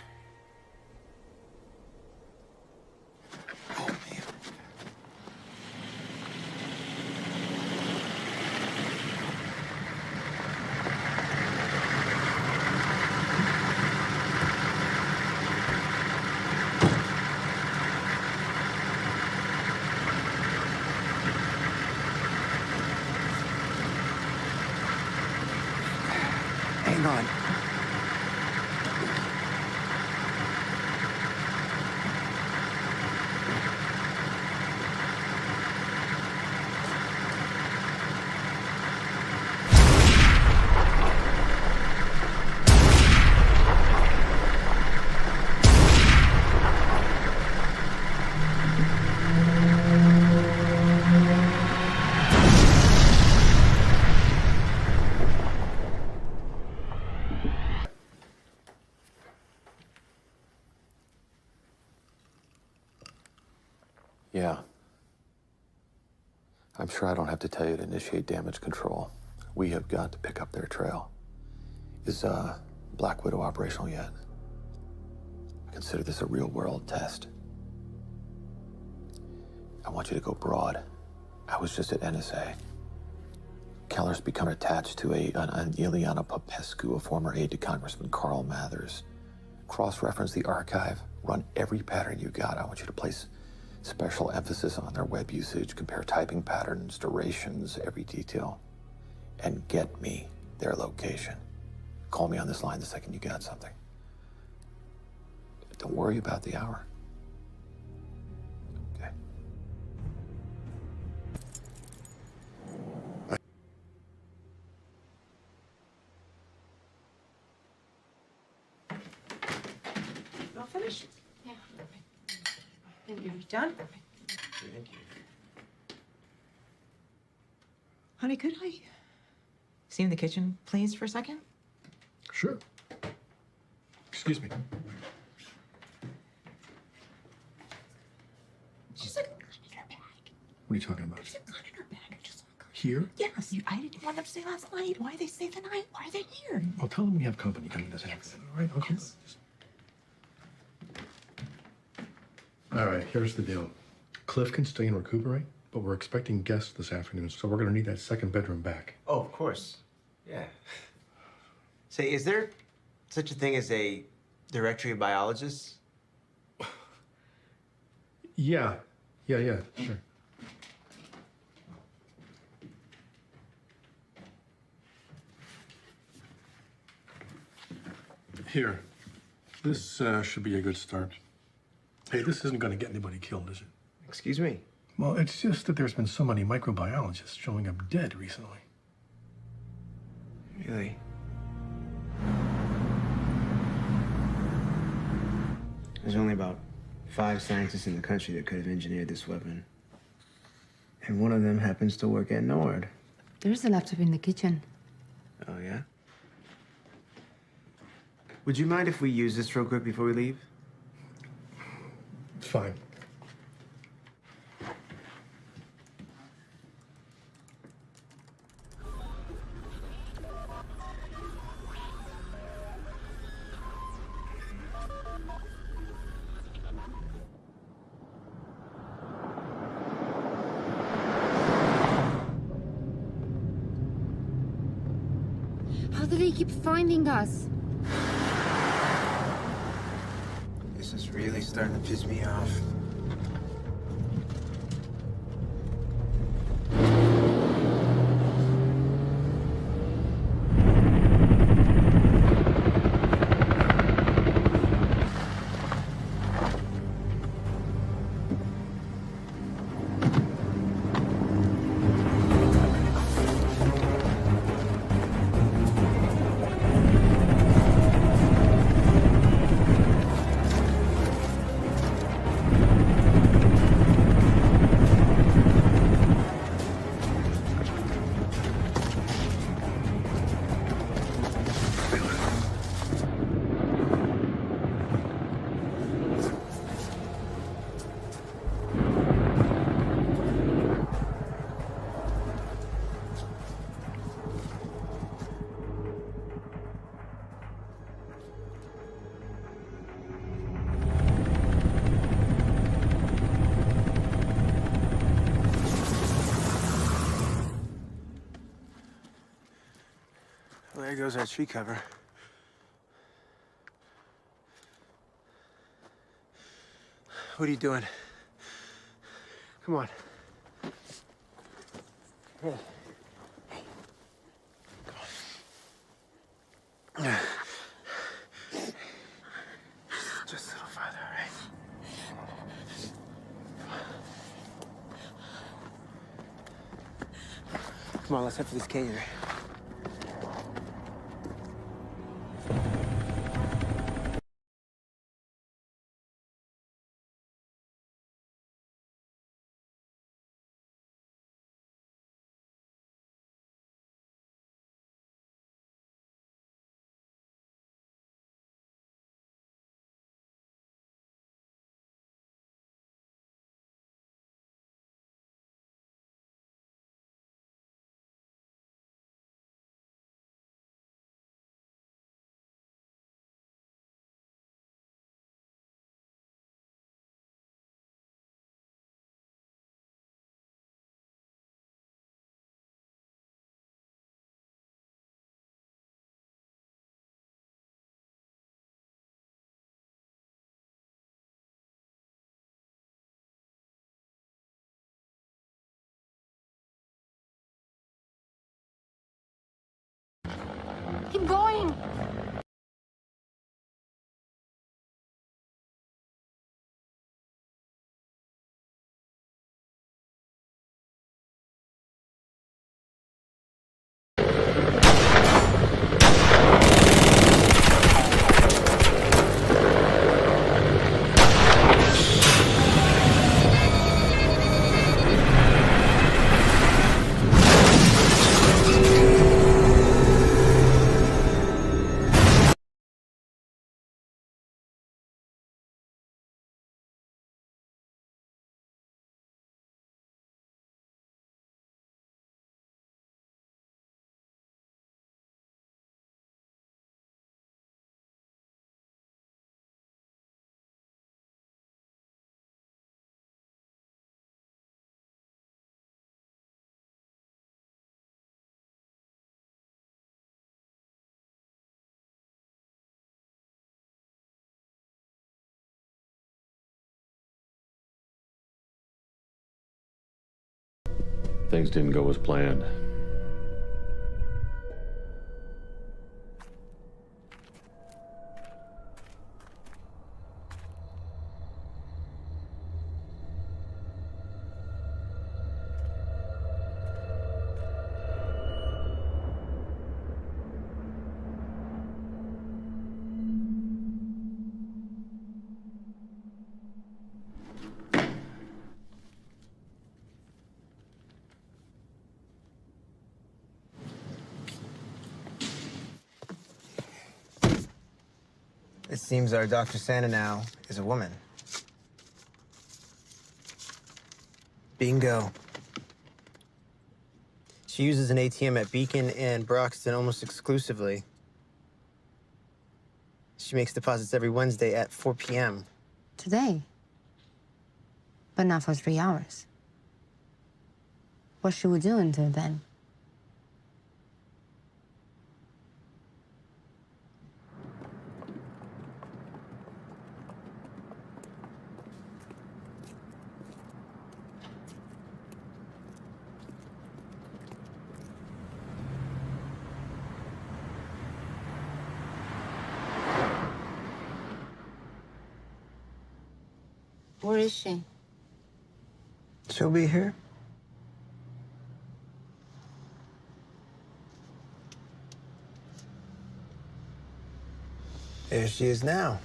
hang on. Yeah. I'm sure I don't have to tell you to initiate damage control. We have got to pick up their trail. Is Black Widow operational yet? I consider this a real-world test. I want you to go broad. I was just at NSA. Keller's become attached to an Ileana Popescu, a former aide to Congressman Carl Mathers. Cross-reference the archive, run every pattern you got. I want you to place special emphasis on their web usage, compare typing patterns, durations, every detail, and get me their location. Call me on this line the second you got something. Don't worry about the hour. Okay. All finished? Yeah. Thank you. Done? Thank you. Honey, could I see in the kitchen, please, for a second? Sure. Excuse me. She's like, in her bag. What are you talking about? She's not in her bag. I just saw her. Here? Yes. I didn't want them to stay last night. Why did they stay the night? Why are they here? I'll tell them we have company coming this afternoon. All right? I'll come. All right, here's the deal. Cliff can stay and recuperate, but we're expecting guests this afternoon, so we're going to need that second bedroom back. Oh, of course. Yeah. Say, is there such a thing as a directory of biologists? Yeah, sure. Here. This should be a good start. Hey, this isn't going to get anybody killed, is it? Excuse me? Well, it's just that there's been so many microbiologists showing up dead recently. Really? There's only about 5 scientists in the country that could have engineered this weapon. And one of them happens to work at NORD. There's a laptop in the kitchen. Oh, yeah? Would you mind if we use this real quick before we leave? Fine. How do they keep finding us? This is really starting to piss me off. Well, there goes our tree cover. What are you doing? Come on. Hey. Come on. Come on, let's head for this caterer. Keep going. Things didn't go as planned. It seems our Dr. Santa now is a woman. Bingo. She uses an ATM at Beacon and Broxton almost exclusively. She makes deposits every Wednesday at 4 p.m. Today. But not for 3 hours. What should we do until then? Where is she? She'll be here. There she is now.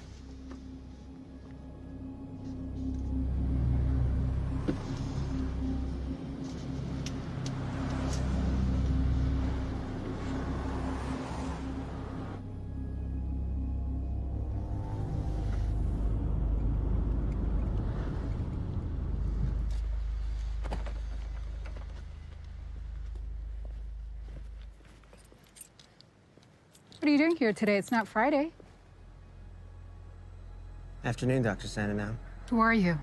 What are you doing here today? It's not Friday. Afternoon, Dr. Santa now. Who are you?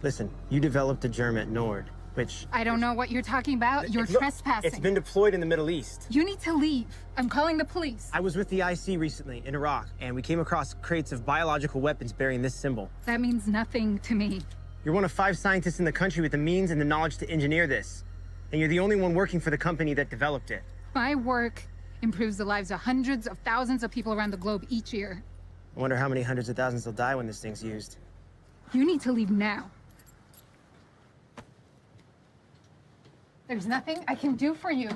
Listen, you developed a germ at Nord, which... I don't know what you're talking about. You're Look, trespassing. It's been deployed in the Middle East. You need to leave. I'm calling the police. I was with the IC recently in Iraq, and we came across crates of biological weapons bearing this symbol. That means nothing to me. You're one of 5 scientists in the country with the means and the knowledge to engineer this. And you're the only one working for the company that developed it. My work improves the lives of hundreds of thousands of people around the globe each year. I wonder how many hundreds of thousands will die when this thing's used. You need to leave now. There's nothing I can do for you.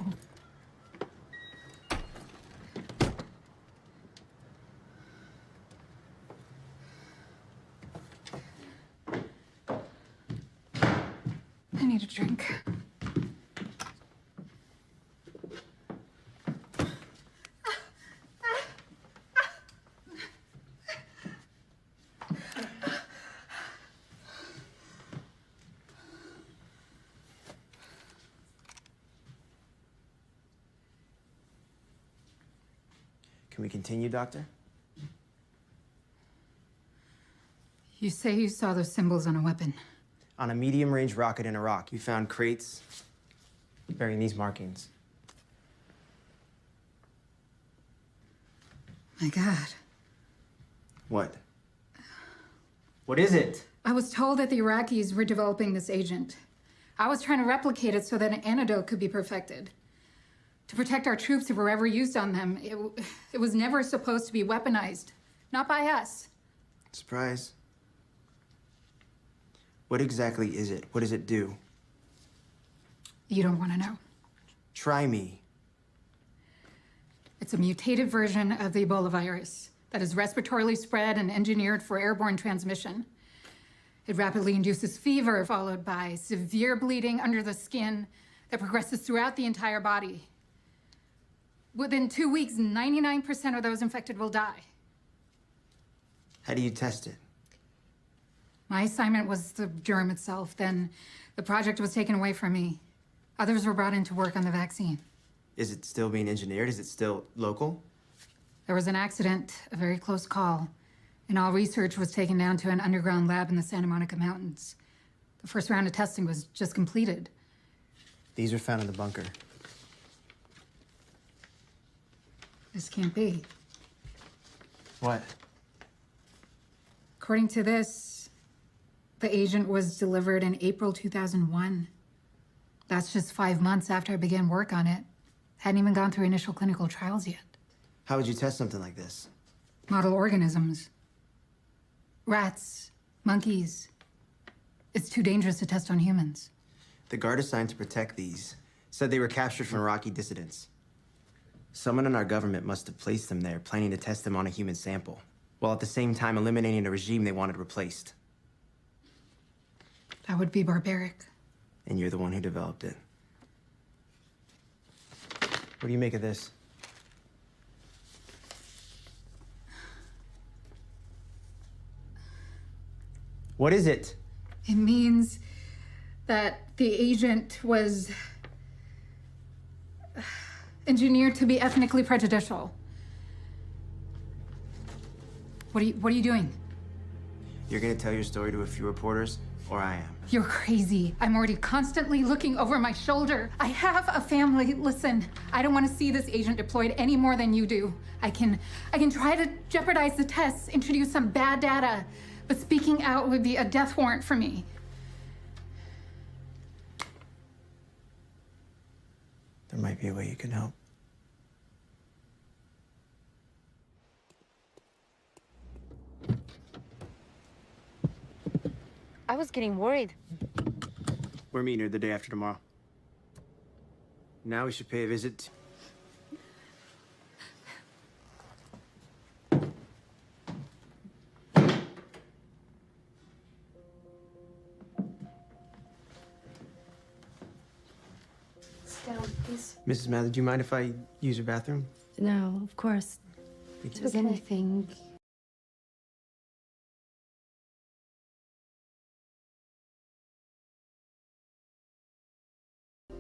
I need a drink. Can we continue, Doctor? You say you saw those symbols on a weapon. On a medium-range rocket in Iraq, we found crates bearing these markings. My God. What? What is it? I was told that the Iraqis were developing this agent. I was trying to replicate it so that an antidote could be perfected. To protect our troops if it were ever used on them. It was never supposed to be weaponized. Not by us. Surprise. What exactly is it? What does it do? You don't want to know. Try me. It's a mutated version of the Ebola virus that is respiratorily spread and engineered for airborne transmission. It rapidly induces fever, followed by severe bleeding under the skin that progresses throughout the entire body. Within 2 weeks, 99% of those infected will die. How do you test it? My assignment was the germ itself. Then the project was taken away from me. Others were brought in to work on the vaccine. Is it still being engineered? Is it still local? There was an accident, a very close call, and all research was taken down to an underground lab in the Santa Monica Mountains. The first round of testing was just completed. These were found in the bunker. This can't be. What? According to this, the agent was delivered in April 2001. That's just 5 months after I began work on it. Hadn't even gone through initial clinical trials yet. How would you test something like this? Model organisms. Rats, monkeys. It's too dangerous to test on humans. The guard assigned to protect these said they were captured from Iraqi dissidents. Someone in our government must have placed them there, planning to test them on a human sample, while at the same time eliminating a regime they wanted replaced. That would be barbaric. And you're the one who developed it. What do you make of this? What is it? It means that the agent was engineered to be ethnically prejudicial. What are you doing? You're gonna tell your story to a few reporters, or I am. You're crazy. I'm already constantly looking over my shoulder. I have a family. Listen, I don't want to see this agent deployed any more than you do. I can try to jeopardize the tests, introduce some bad data, but speaking out would be a death warrant for me. There might be a way you can help. I was getting worried. We're meeting her the day after tomorrow. Now we should pay a visit. Sit down, please. Mrs. Mather, do you mind if I use your bathroom? No, of course. Thank you. Is anything...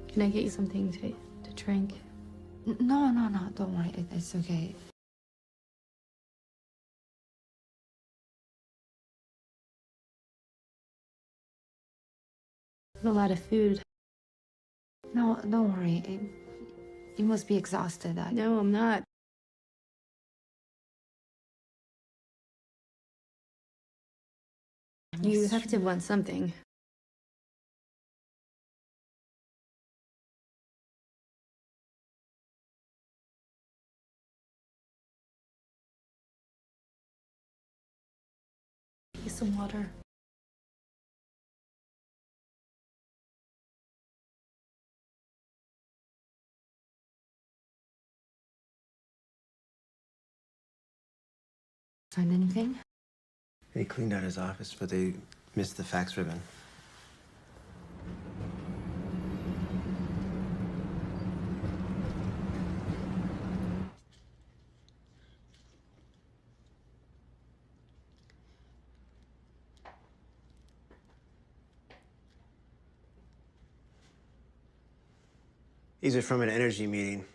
Can I get you something to drink? No, don't worry. It's okay. A lot of food. No, don't worry. You must be exhausted. No, I'm not. You have to want something. Get some water. Find anything? They cleaned out his office, but they missed the fax ribbon. These are from an energy meeting.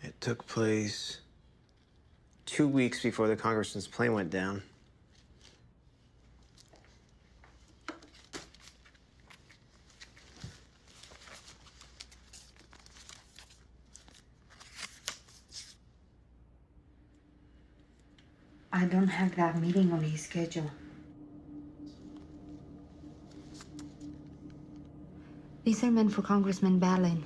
It took place 2 weeks before the congressman's plane went down. I don't have that meeting on his schedule. These are meant for Congressman Balin.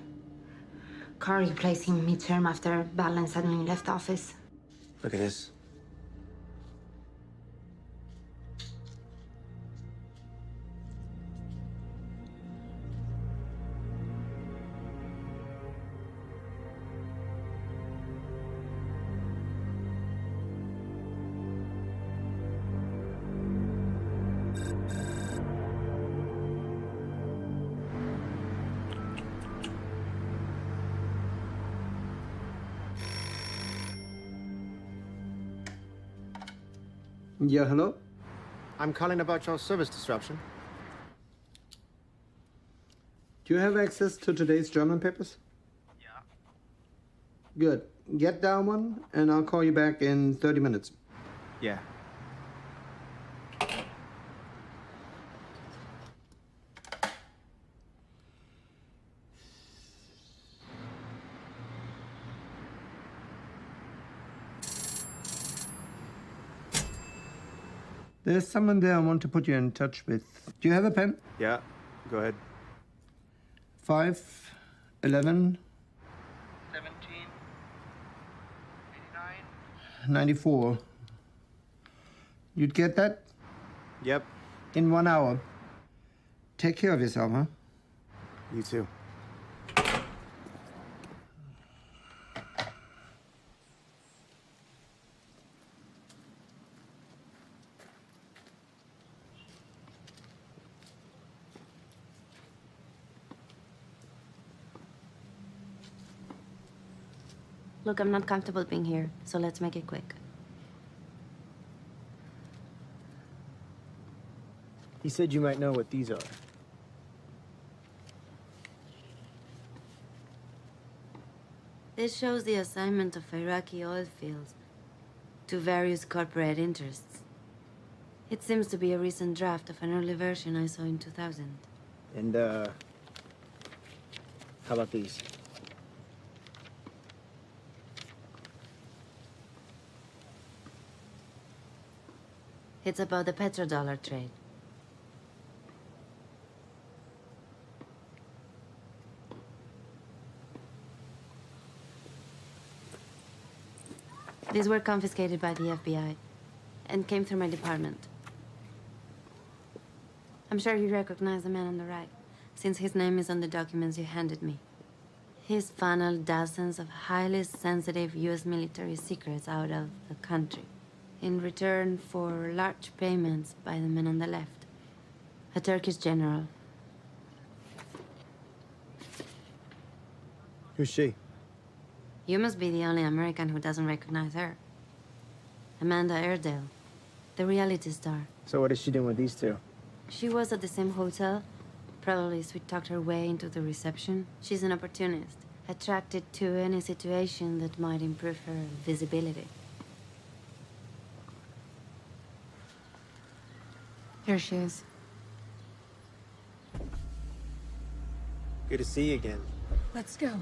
Carr replaced him midterm after Balin suddenly left office. Look at this. Yeah, hello? I'm calling about your service disruption. Do you have access to today's German papers? Yeah. Good. Get that one, and I'll call you back in 30 minutes. Yeah. There's someone there I want to put you in touch with. Do you have a pen? Yeah, go ahead. 5, 11, 17, 94. You'd get that? Yep. In 1 hour. Take care of yourself, huh? You too. Look, I'm not comfortable being here, so let's make it quick. He said you might know what these are. This shows the assignment of Iraqi oil fields to various corporate interests. It seems to be a recent draft of an early version I saw in 2000. And, how about these? It's about the petrodollar trade. These were confiscated by the FBI and came through my department. I'm sure you recognize the man on the right, since his name is on the documents you handed me. He's funneled dozens of highly sensitive US military secrets out of the country in return for large payments by the man on the left, a Turkish general. Who's she? You must be the only American who doesn't recognize her. Amanda Airedale, the reality star. So what is she doing with these two? She was at the same hotel. Probably sweet-talked her way into the reception. She's an opportunist, attracted to any situation that might improve her visibility. Here she is. Good to see you again. Let's go.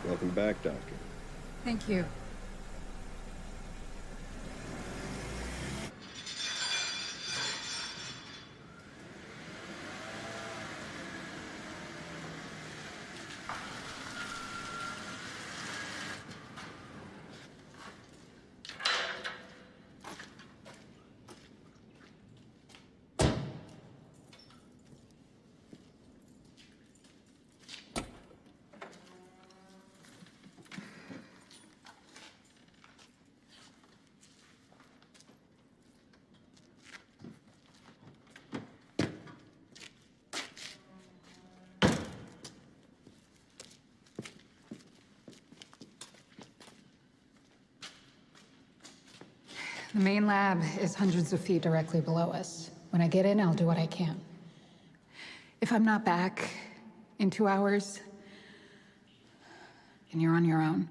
Welcome back, Doctor. Thank you. The main lab is hundreds of feet directly below us. When I get in, I'll do what I can. If I'm not back in 2 hours, then you're on your own.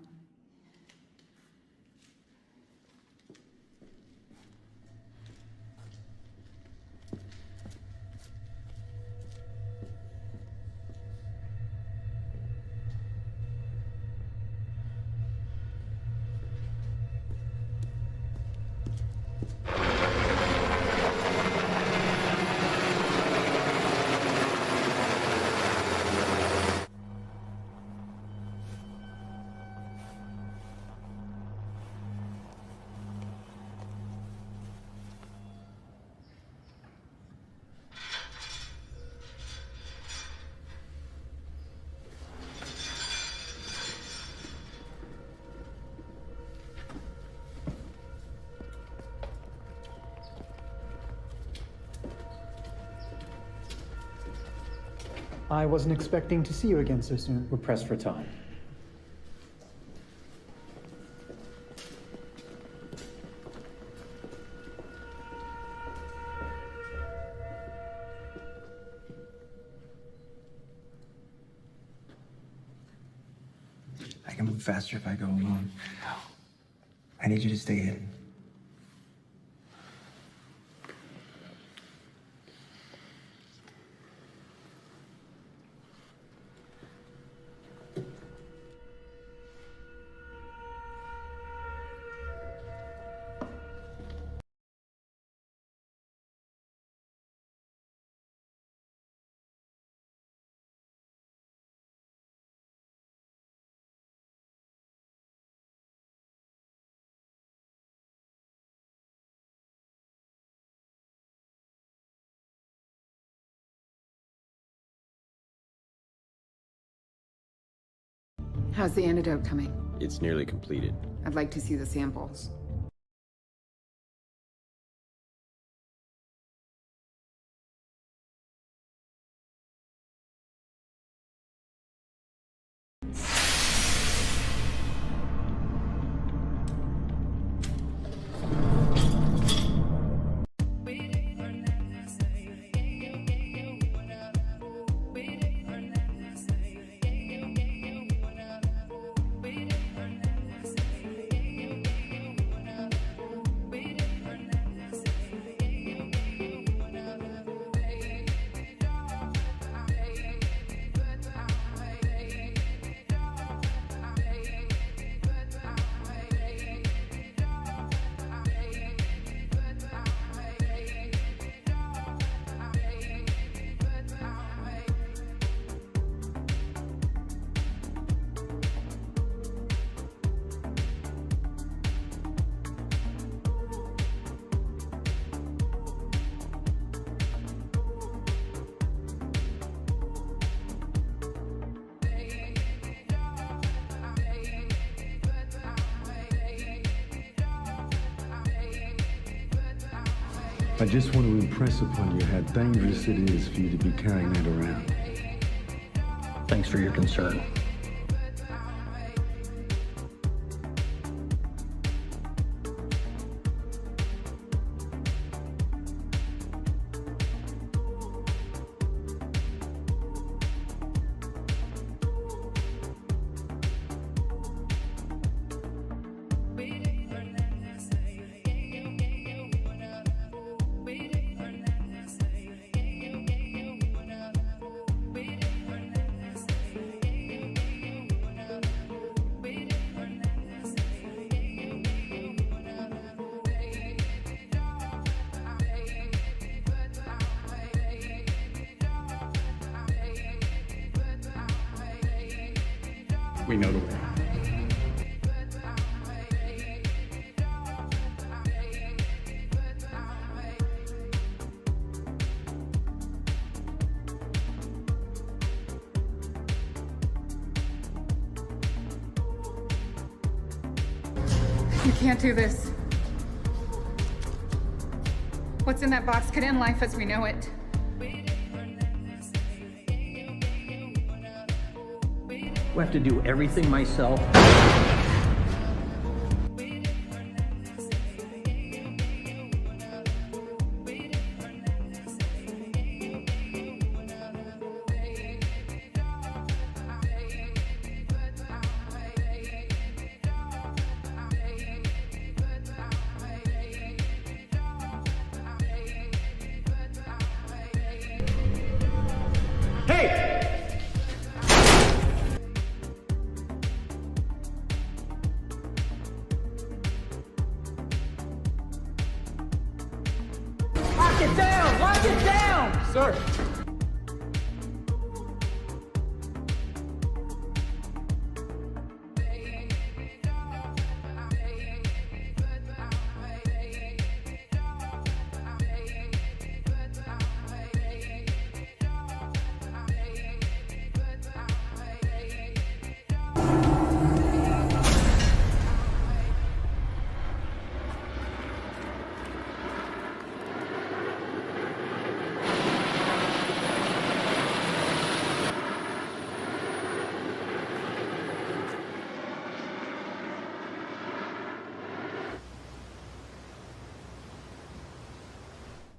I wasn't expecting to see you again so soon. We're pressed for time. I can move faster if I go alone. I need you to stay hidden. How's the antidote coming? It's nearly completed. I'd like to see the samples. I just want to impress upon you how dangerous it is for you to be carrying that around. Thanks for your concern. We know the way. You can't do this. What's in that box could end life as we know it. We have to do everything myself. Hey! Lock it down! Lock it down! Sir!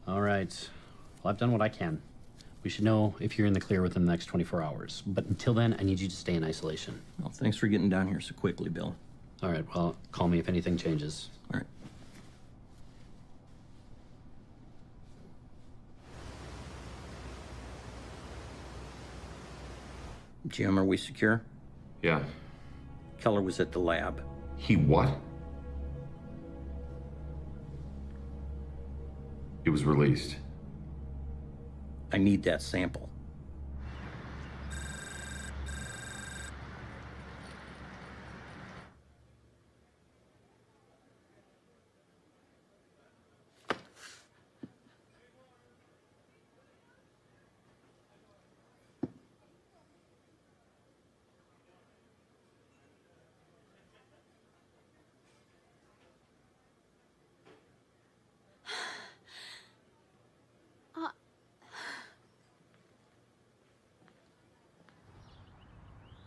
All right. Well, I've done what I can. We should know if you're in the clear within the next 24 hours. But until then, I need you to stay in isolation. Well, thanks for getting down here so quickly, Bill. All right. Well, call me if anything changes. All right. Jim, are we secure? Yeah. Keller was at the lab. He what? It was released. I need that sample.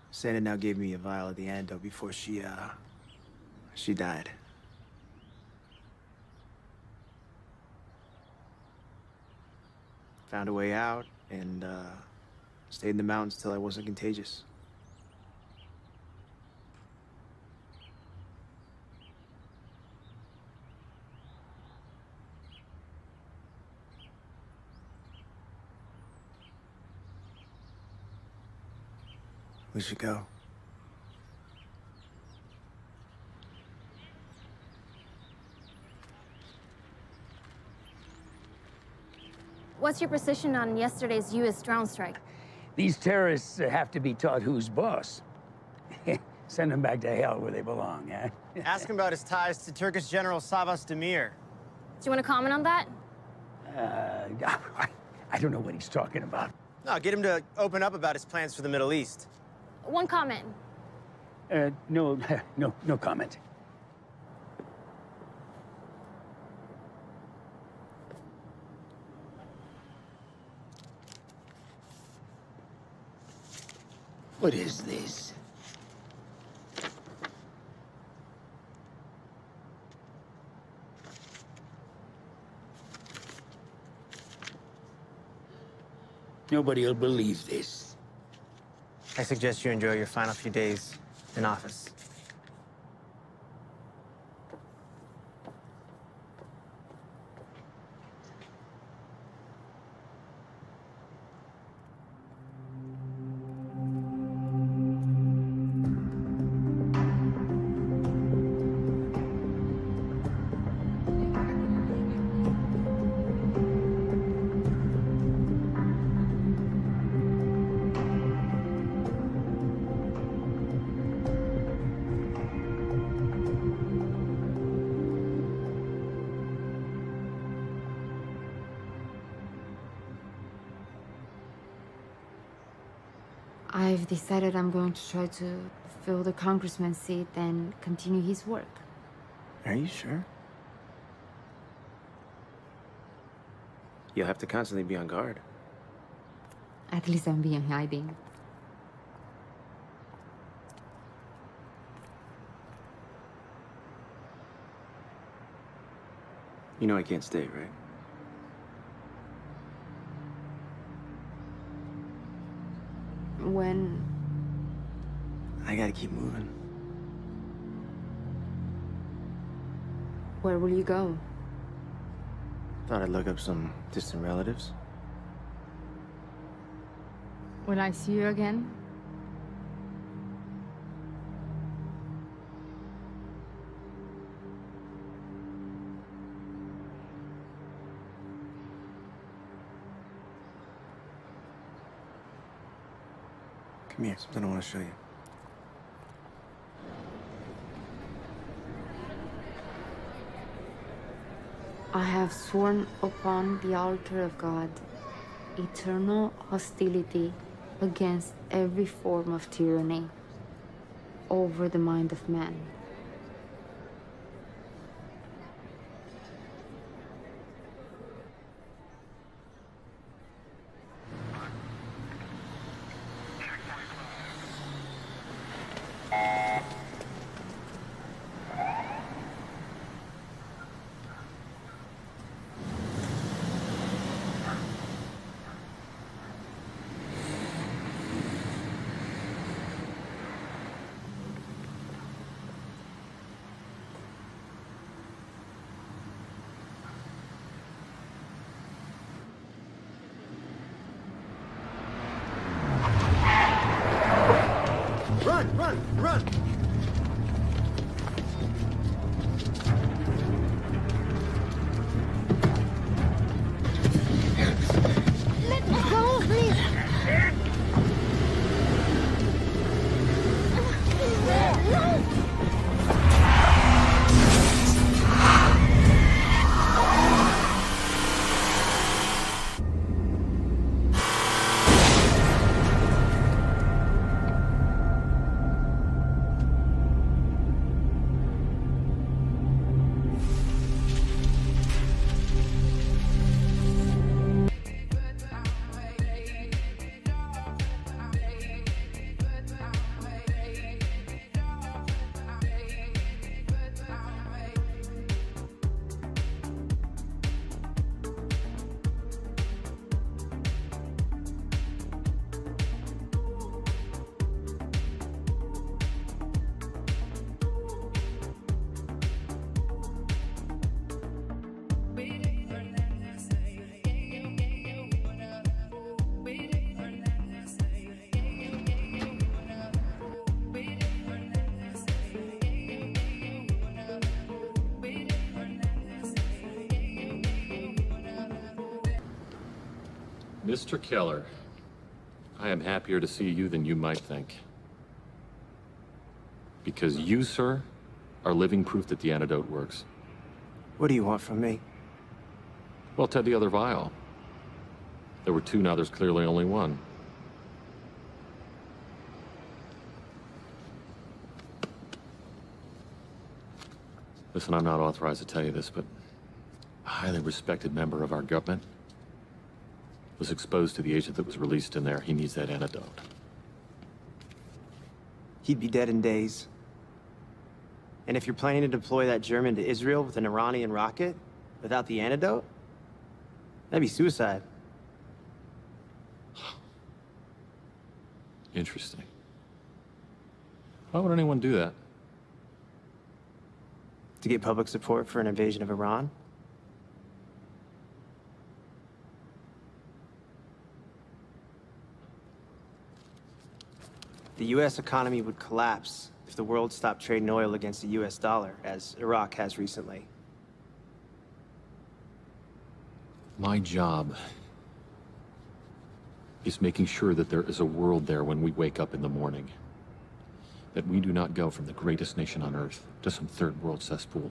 Santa now gave me a vial of the antidote before she died. Found a way out and stayed in the mountains till I wasn't contagious. We should go. What's your position on yesterday's U.S. drone strike? These terrorists have to be taught who's boss. Send them back to hell where they belong, eh? Ask him about his ties to Turkish General Savas Demir. Do you want to comment on that? I don't know what he's talking about. No, get him to open up about his plans for the Middle East. One comment. No comment. What is this? Nobody will believe this. I suggest you enjoy your final few days in office. I've decided I'm going to try to fill the congressman's seat and continue his work. Are you sure? You'll have to constantly be on guard. At least I'm being hiding. You know I can't stay, right? When... I gotta keep moving. Where will you go? Thought I'd look up some distant relatives. Will I see you again? Come here, something I want to show you. I have sworn upon the altar of God eternal hostility against every form of tyranny over the mind of man. Run, run, run! Let me go, please. No! Mr. Keller, I am happier to see you than you might think. Because you, sir, are living proof that the antidote works. What do you want from me? Well, Ted, the other vial. There were two, now there's clearly only one. Listen, I'm not authorized to tell you this, but a highly respected member of our government was exposed to the agent that was released in there. He needs that antidote. He'd be dead in days. And if you're planning to deploy that German to Israel with an Iranian rocket, without the antidote, that'd be suicide. Interesting. Why would anyone do that? To get public support for an invasion of Iran? The U.S. economy would collapse if the world stopped trading oil against the U.S. dollar, as Iraq has recently. My job is making sure that there is a world there when we wake up in the morning. That we do not go from the greatest nation on earth to some third world cesspool.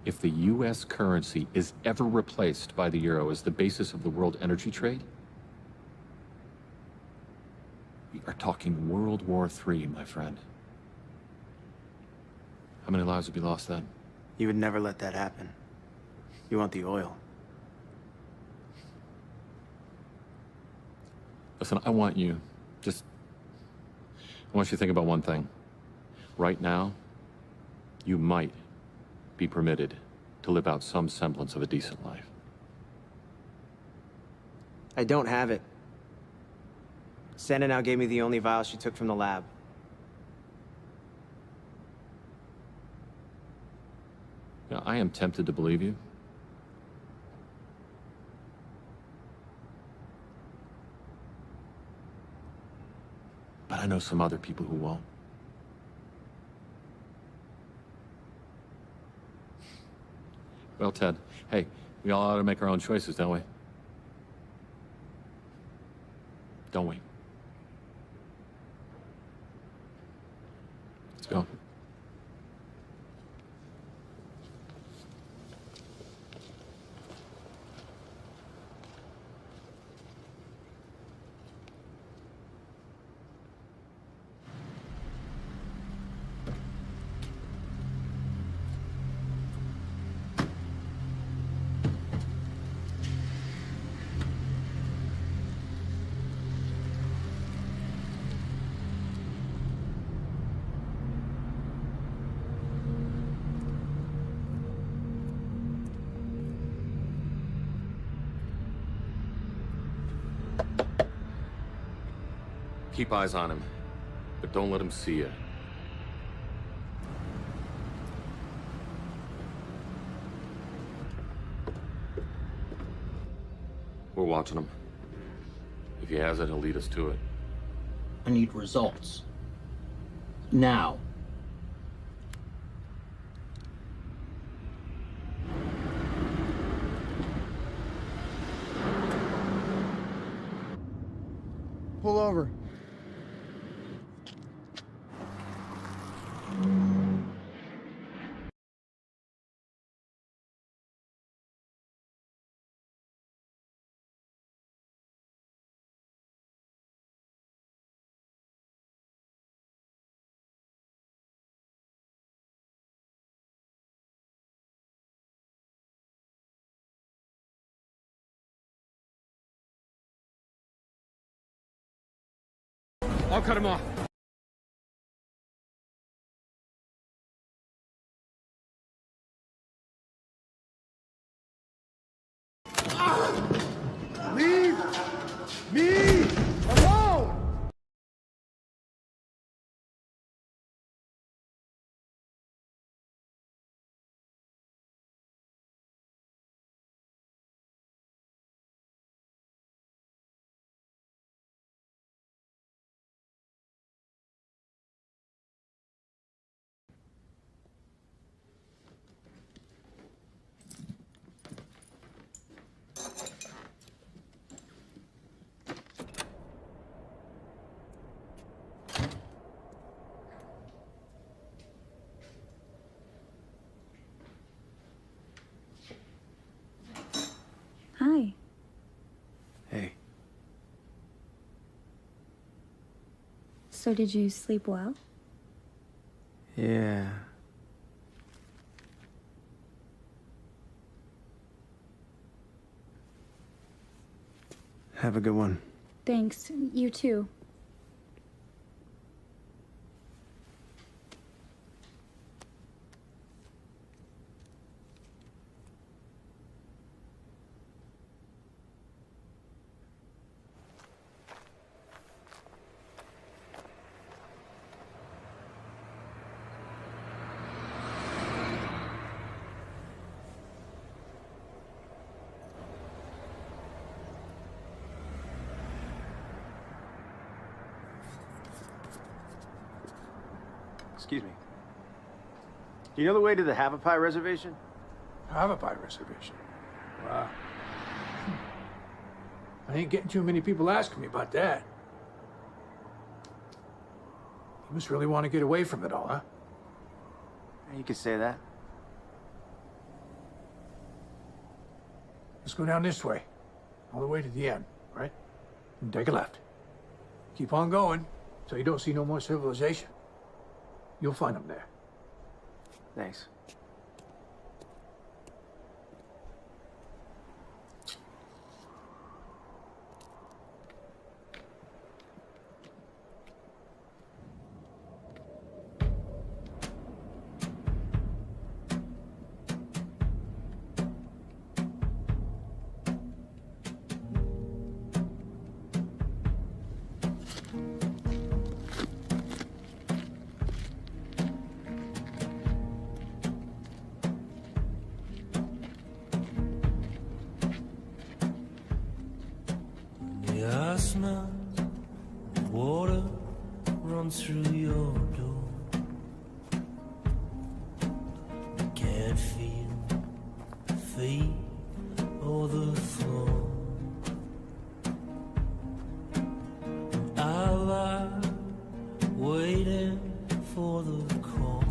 If the U.S. currency is ever replaced by the euro as the basis of the world energy trade, we are talking World War III, my friend. How many lives would be lost then? You would never let that happen. You want the oil. Listen, I want you to think about one thing. Right now, you might be permitted to live out some semblance of a decent life. I don't have it. Santa now gave me the only vial she took from the lab. Now, I am tempted to believe you. But I know some other people who won't. Well, Ted, hey, we all ought to make our own choices, don't we? Don't we? Let's go. Keep eyes on him, but don't let him see you. We're watching him. If he has it, he'll lead us to it. I need results. Now. Pull over. I'll cut him off. Leave me alone! Hi. Hey. So did you sleep well? Yeah. Have a good one. Thanks. You too. Excuse me. Do you know the way to the Havapie Reservation? Havapie Reservation? Wow. I ain't getting too many people asking me about that. You must really want to get away from it all, huh? You could say that. Let's go down this way. All the way to the end, right? And take a left. Keep on going, so you don't see no more civilization. You'll find them there. Thanks. I smell water run through your door. Can't feel feet or the floor. I lie waiting for the call.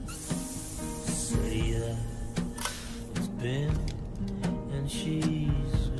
Say that it's been and she's